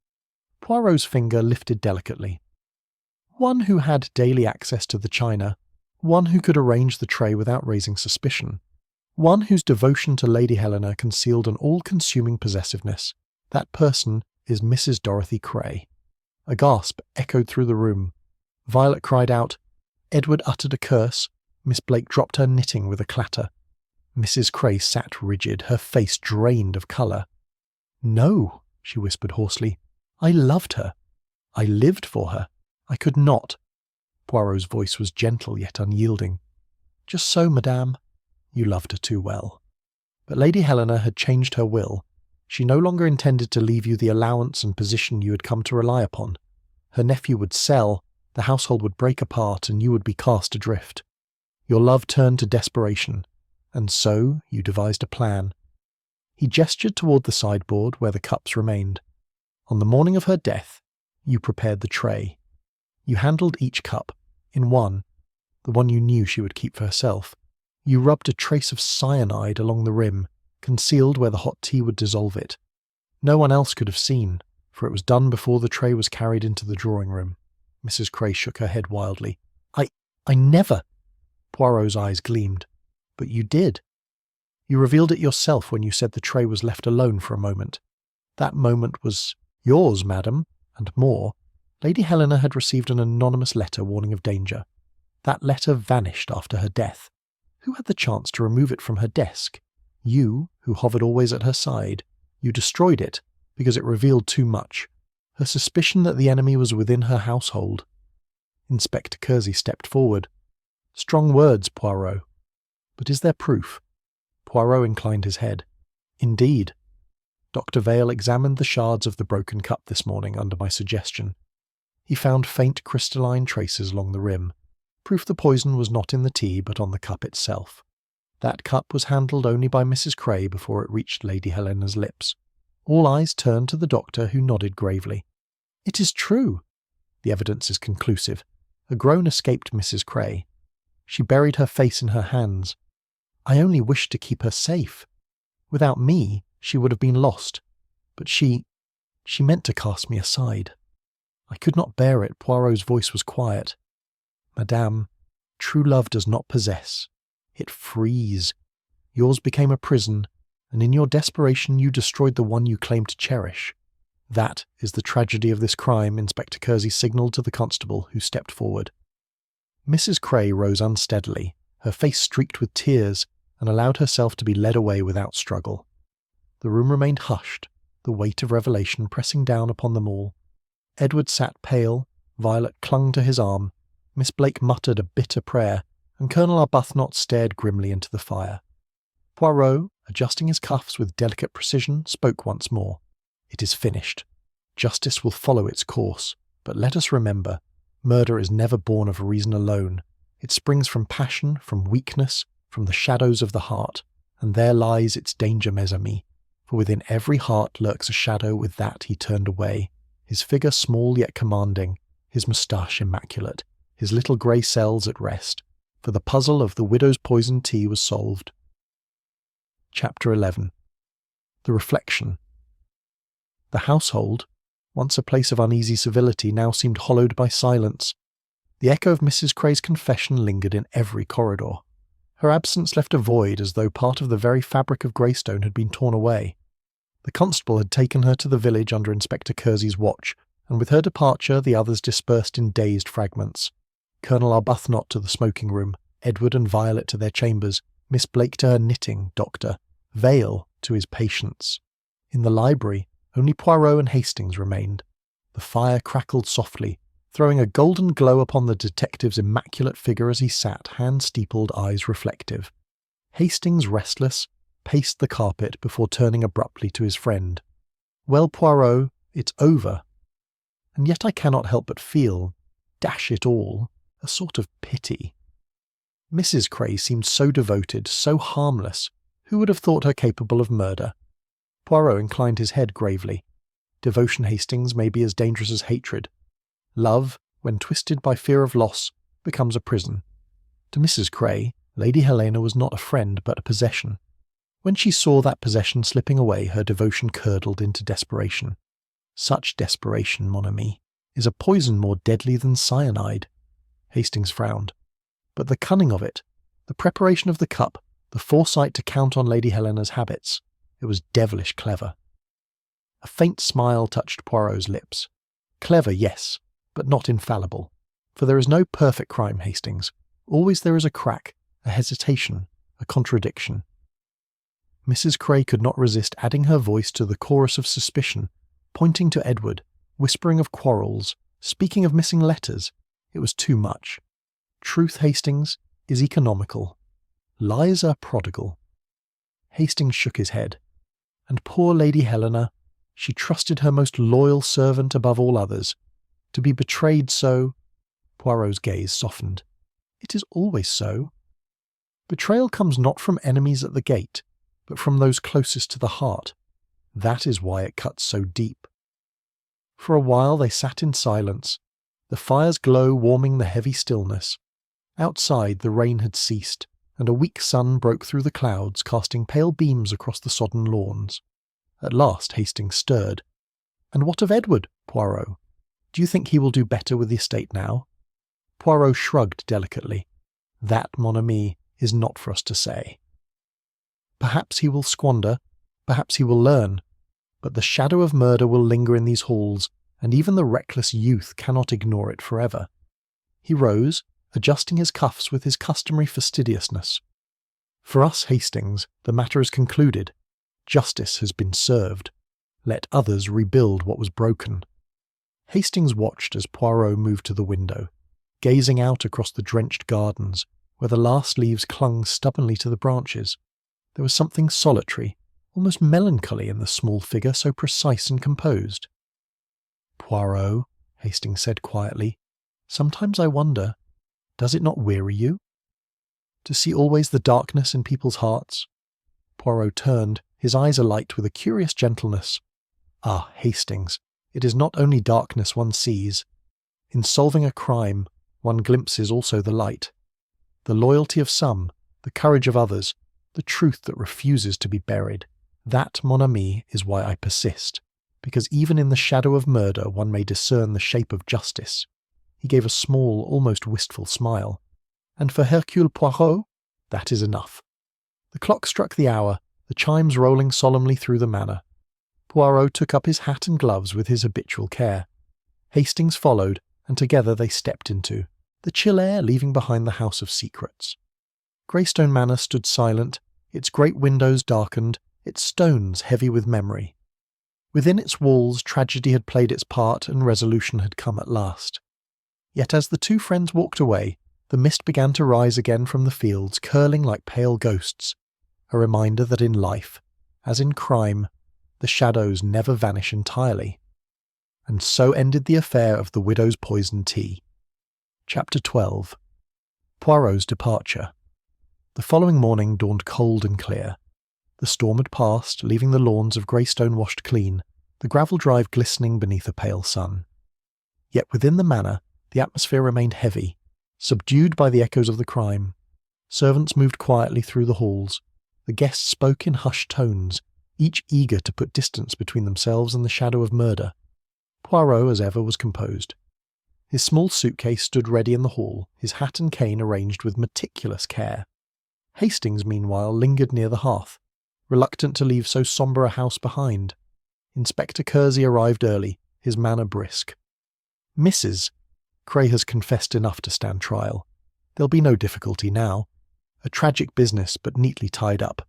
Poirot's finger lifted delicately. "One who had daily access to the china, one who could arrange the tray without raising suspicion, one whose devotion to Lady Helena concealed an all-consuming possessiveness. That person is Mrs. Dorothy Cray." A gasp echoed through the room. Violet cried out. Edward uttered a curse. Miss Blake dropped her knitting with a clatter. Mrs. Cray sat rigid, her face drained of colour. "No," she whispered hoarsely. "I loved her. I lived for her. I could not." Poirot's voice was gentle yet unyielding. "Just so, madame. You loved her too well. But Lady Helena had changed her will. She no longer intended to leave you the allowance and position you had come to rely upon. Her nephew would sell, the household would break apart, and you would be cast adrift. Your love turned to desperation, and so you devised a plan." He gestured toward the sideboard where the cups remained. "On the morning of her death, you prepared the tray. You handled each cup. In one, the one you knew she would keep for herself, you rubbed a trace of cyanide along the rim, concealed where the hot tea would dissolve it. No one else could have seen, for it was done before the tray was carried into the drawing-room." Mrs. Cray shook her head wildly. I never—" Poirot's eyes gleamed. "But you did. You revealed it yourself when you said the tray was left alone for a moment. That moment was yours, madam, and more. Lady Helena had received an anonymous letter warning of danger. That letter vanished after her death. Who had the chance to remove it from her desk? You, who hovered always at her side. You destroyed it, because it revealed too much. Her suspicion that the enemy was within her household." Inspector Kersey stepped forward. "Strong words, Poirot. But is there proof?" Poirot inclined his head. "Indeed. Dr. Vale examined the shards of the broken cup this morning under my suggestion. He found faint crystalline traces along the rim, proof the poison was not in the tea but on the cup itself. That cup was handled only by Mrs. Cray before it reached Lady Helena's lips. All eyes turned to the doctor, who nodded gravely. "It is true. The evidence is conclusive." A groan escaped Mrs. Cray. She buried her face in her hands. "I only wished to keep her safe. Without me, she would have been lost. But she meant to cast me aside. I could not bear it." Poirot's voice was quiet. "Madame, true love does not possess. It frees. Yours became a prison, and in your desperation you destroyed the one you claimed to cherish. That is the tragedy of this crime," Inspector Kersey signalled to the constable, who stepped forward. Mrs. Cray rose unsteadily, her face streaked with tears, and allowed herself to be led away without struggle. The room remained hushed, the weight of revelation pressing down upon them all. Edward sat pale, Violet clung to his arm, Miss Blake muttered a bitter prayer, and Colonel Arbuthnot stared grimly into the fire. Poirot, adjusting his cuffs with delicate precision, spoke once more. "It is finished. Justice will follow its course, but let us remember, murder is never born of reason alone. It springs from passion, from weakness, from the shadows of the heart, and there lies its danger, mes amis, for within every heart lurks a shadow with that he turned away, his figure small yet commanding, his moustache immaculate, his little grey cells at rest, for the puzzle of the widow's poisoned tea was solved. Chapter 11. The Reflection. The household, once a place of uneasy civility, now seemed hollowed by silence. The echo of Mrs. Cray's confession lingered in every corridor. Her absence left a void as though part of the very fabric of Greystone had been torn away. The constable had taken her to the village under Inspector Kersey's watch, and with her departure the others dispersed in dazed fragments. Colonel Arbuthnot to the smoking room, Edward and Violet to their chambers, Miss Blake to her knitting doctor, Vale to his patients. In the library, only Poirot and Hastings remained. The fire crackled softly, throwing a golden glow upon the detective's immaculate figure as he sat, hand-steepled, eyes reflective. Hastings, restless, paced the carpet before turning abruptly to his friend. "Well, Poirot, it's over. And yet I cannot help but feel, dash it all, a sort of pity." Mrs. Cray seemed so devoted, so harmless. Who would have thought her capable of murder? Poirot inclined his head gravely. Devotion, Hastings, may be as dangerous as hatred. Love, when twisted by fear of loss, becomes a prison. To Mrs. Cray, Lady Helena was not a friend but a possession. When she saw that possession slipping away, her devotion curdled into desperation. Such desperation, mon ami, is a poison more deadly than cyanide. Hastings frowned. But the cunning of it, the preparation of the cup, the foresight to count on Lady Helena's habits, it was devilish clever. A faint smile touched Poirot's lips. Clever, yes, but not infallible. For there is no perfect crime, Hastings. Always there is a crack, a hesitation, a contradiction. Mrs. Cray could not resist adding her voice to the chorus of suspicion, pointing to Edward, whispering of quarrels, speaking of missing letters. It was too much. Truth, Hastings, is economical. Lies are prodigal. Hastings shook his head. And poor Lady Helena, she trusted her most loyal servant above all others. To be betrayed so— Poirot's gaze softened. It is always so. Betrayal comes not from enemies at the gate, but from those closest to the heart. That is why it cuts so deep. For a while they sat in silence, the fire's glow warming the heavy stillness. Outside the rain had ceased, and a weak sun broke through the clouds, casting pale beams across the sodden lawns. At last Hastings stirred. "And what of Edward, Poirot? Do you think he will do better with the estate now?" Poirot shrugged delicately. "That, mon ami, is not for us to say. Perhaps he will squander, perhaps he will learn, but the shadow of murder will linger in these halls, and even the reckless youth cannot ignore it forever." He rose, adjusting his cuffs with his customary fastidiousness. "For us, Hastings, the matter is concluded. Justice has been served. Let others rebuild what was broken." Hastings watched as Poirot moved to the window, gazing out across the drenched gardens, where the last leaves clung stubbornly to the branches. There was something solitary, almost melancholy in the small figure so precise and composed. "Poirot," Hastings said quietly, "sometimes I wonder, does it not weary you? To see always the darkness in people's hearts?" Poirot turned, his eyes alight with a curious gentleness. "Ah, Hastings, it is not only darkness one sees. In solving a crime, one glimpses also the light. The loyalty of some, the courage of others, the truth that refuses to be buried. That, mon ami, is why I persist, because even in the shadow of murder one may discern the shape of justice." He gave a small, almost wistful smile. "And for Hercule Poirot, that is enough." The clock struck the hour, the chimes rolling solemnly through the manor. Poirot took up his hat and gloves with his habitual care. Hastings followed, and together they stepped into the chill air, leaving behind the house of secrets. Greystone Manor stood silent, its great windows darkened, its stones heavy with memory. Within its walls tragedy had played its part and resolution had come at last. Yet as the two friends walked away, the mist began to rise again from the fields, curling like pale ghosts, a reminder that in life, as in crime, the shadows never vanish entirely. And so ended the affair of the widow's poisoned tea. Chapter 12. Poirot's departure. The following morning dawned cold and clear. The storm had passed, leaving the lawns of Greystone washed clean, the gravel drive glistening beneath a pale sun. Yet within the manor, the atmosphere remained heavy, subdued by the echoes of the crime. Servants moved quietly through the halls. The guests spoke in hushed tones, each eager to put distance between themselves and the shadow of murder. Poirot, as ever, was composed. His small suitcase stood ready in the hall, his hat and cane arranged with meticulous care. Hastings, meanwhile, lingered near the hearth, reluctant to leave so sombre a house behind. Inspector Kersey arrived early, his manner brisk. "Mrs. Cray has confessed enough to stand trial. There'll be no difficulty now. A tragic business, but neatly tied up."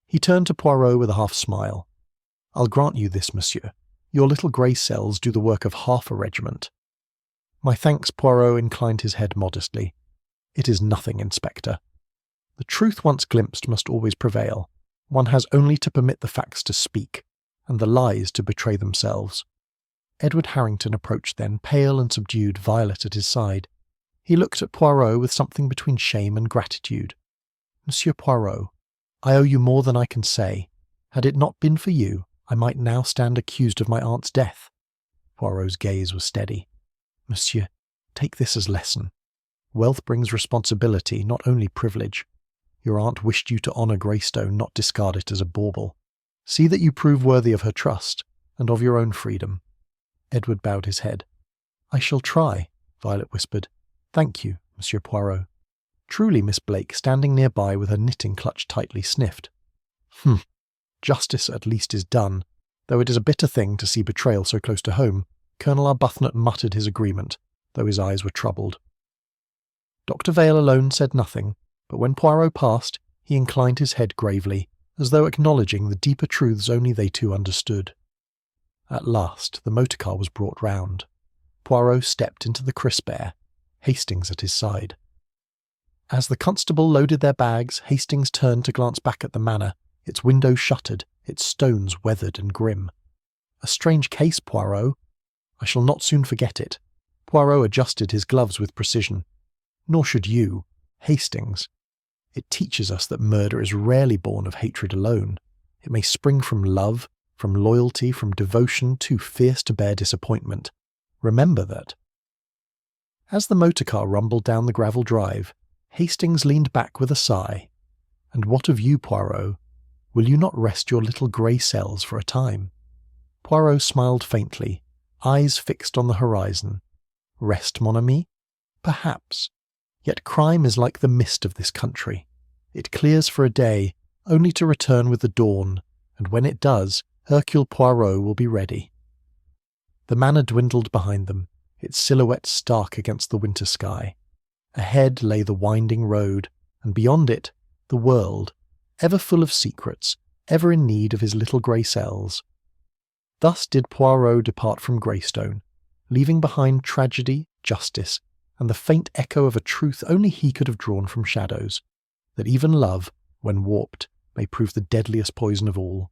He turned to Poirot with a half-smile. "I'll grant you this, monsieur. Your little grey cells do the work of half a regiment." "My thanks," Poirot inclined his head modestly. "It is nothing, Inspector. The truth once glimpsed must always prevail. One has only to permit the facts to speak, and the lies to betray themselves." Edward Harrington approached then, pale and subdued, Violet at his side. He looked at Poirot with something between shame and gratitude. "Monsieur Poirot, I owe you more than I can say. Had it not been for you, I might now stand accused of my aunt's death." Poirot's gaze was steady. "Monsieur, take this as lesson. Wealth brings responsibility, not only privilege. Your aunt wished you to honour Greystone, not discard it as a bauble. See that you prove worthy of her trust, and of your own freedom." Edward bowed his head. "I shall try," Violet whispered. "Thank you, Monsieur Poirot." Truly, Miss Blake, standing nearby with her knitting clutched tightly, sniffed. Justice at least is done, though it is a bitter thing to see betrayal so close to home." Colonel Arbuthnot muttered his agreement, though his eyes were troubled. Dr. Vale alone said nothing, but when Poirot passed, he inclined his head gravely, as though acknowledging the deeper truths only they two understood. At last the motor car was brought round. Poirot stepped into the crisp air, Hastings at his side. As the constable loaded their bags, Hastings turned to glance back at the manor, its windows shuttered, its stones weathered and grim. "A strange case, Poirot. I shall not soon forget it." Poirot adjusted his gloves with precision. "Nor should you, Hastings. It teaches us that murder is rarely born of hatred alone. It may spring from love, from loyalty, from devotion too fierce to bear disappointment. Remember that." As the motor car rumbled down the gravel drive, Hastings leaned back with a sigh. "And what of you, Poirot? Will you not rest your little grey cells for a time?" Poirot smiled faintly, eyes fixed on the horizon. "Rest, mon ami? Perhaps. Yet crime is like the mist of this country. It clears for a day, only to return with the dawn, and when it does, Hercule Poirot will be ready." The manor dwindled behind them, its silhouette stark against the winter sky. Ahead lay the winding road, and beyond it, the world, ever full of secrets, ever in need of his little grey cells. Thus did Poirot depart from Greystone, leaving behind tragedy, justice, and the faint echo of a truth only he could have drawn from shadows, that even love, when warped, may prove the deadliest poison of all.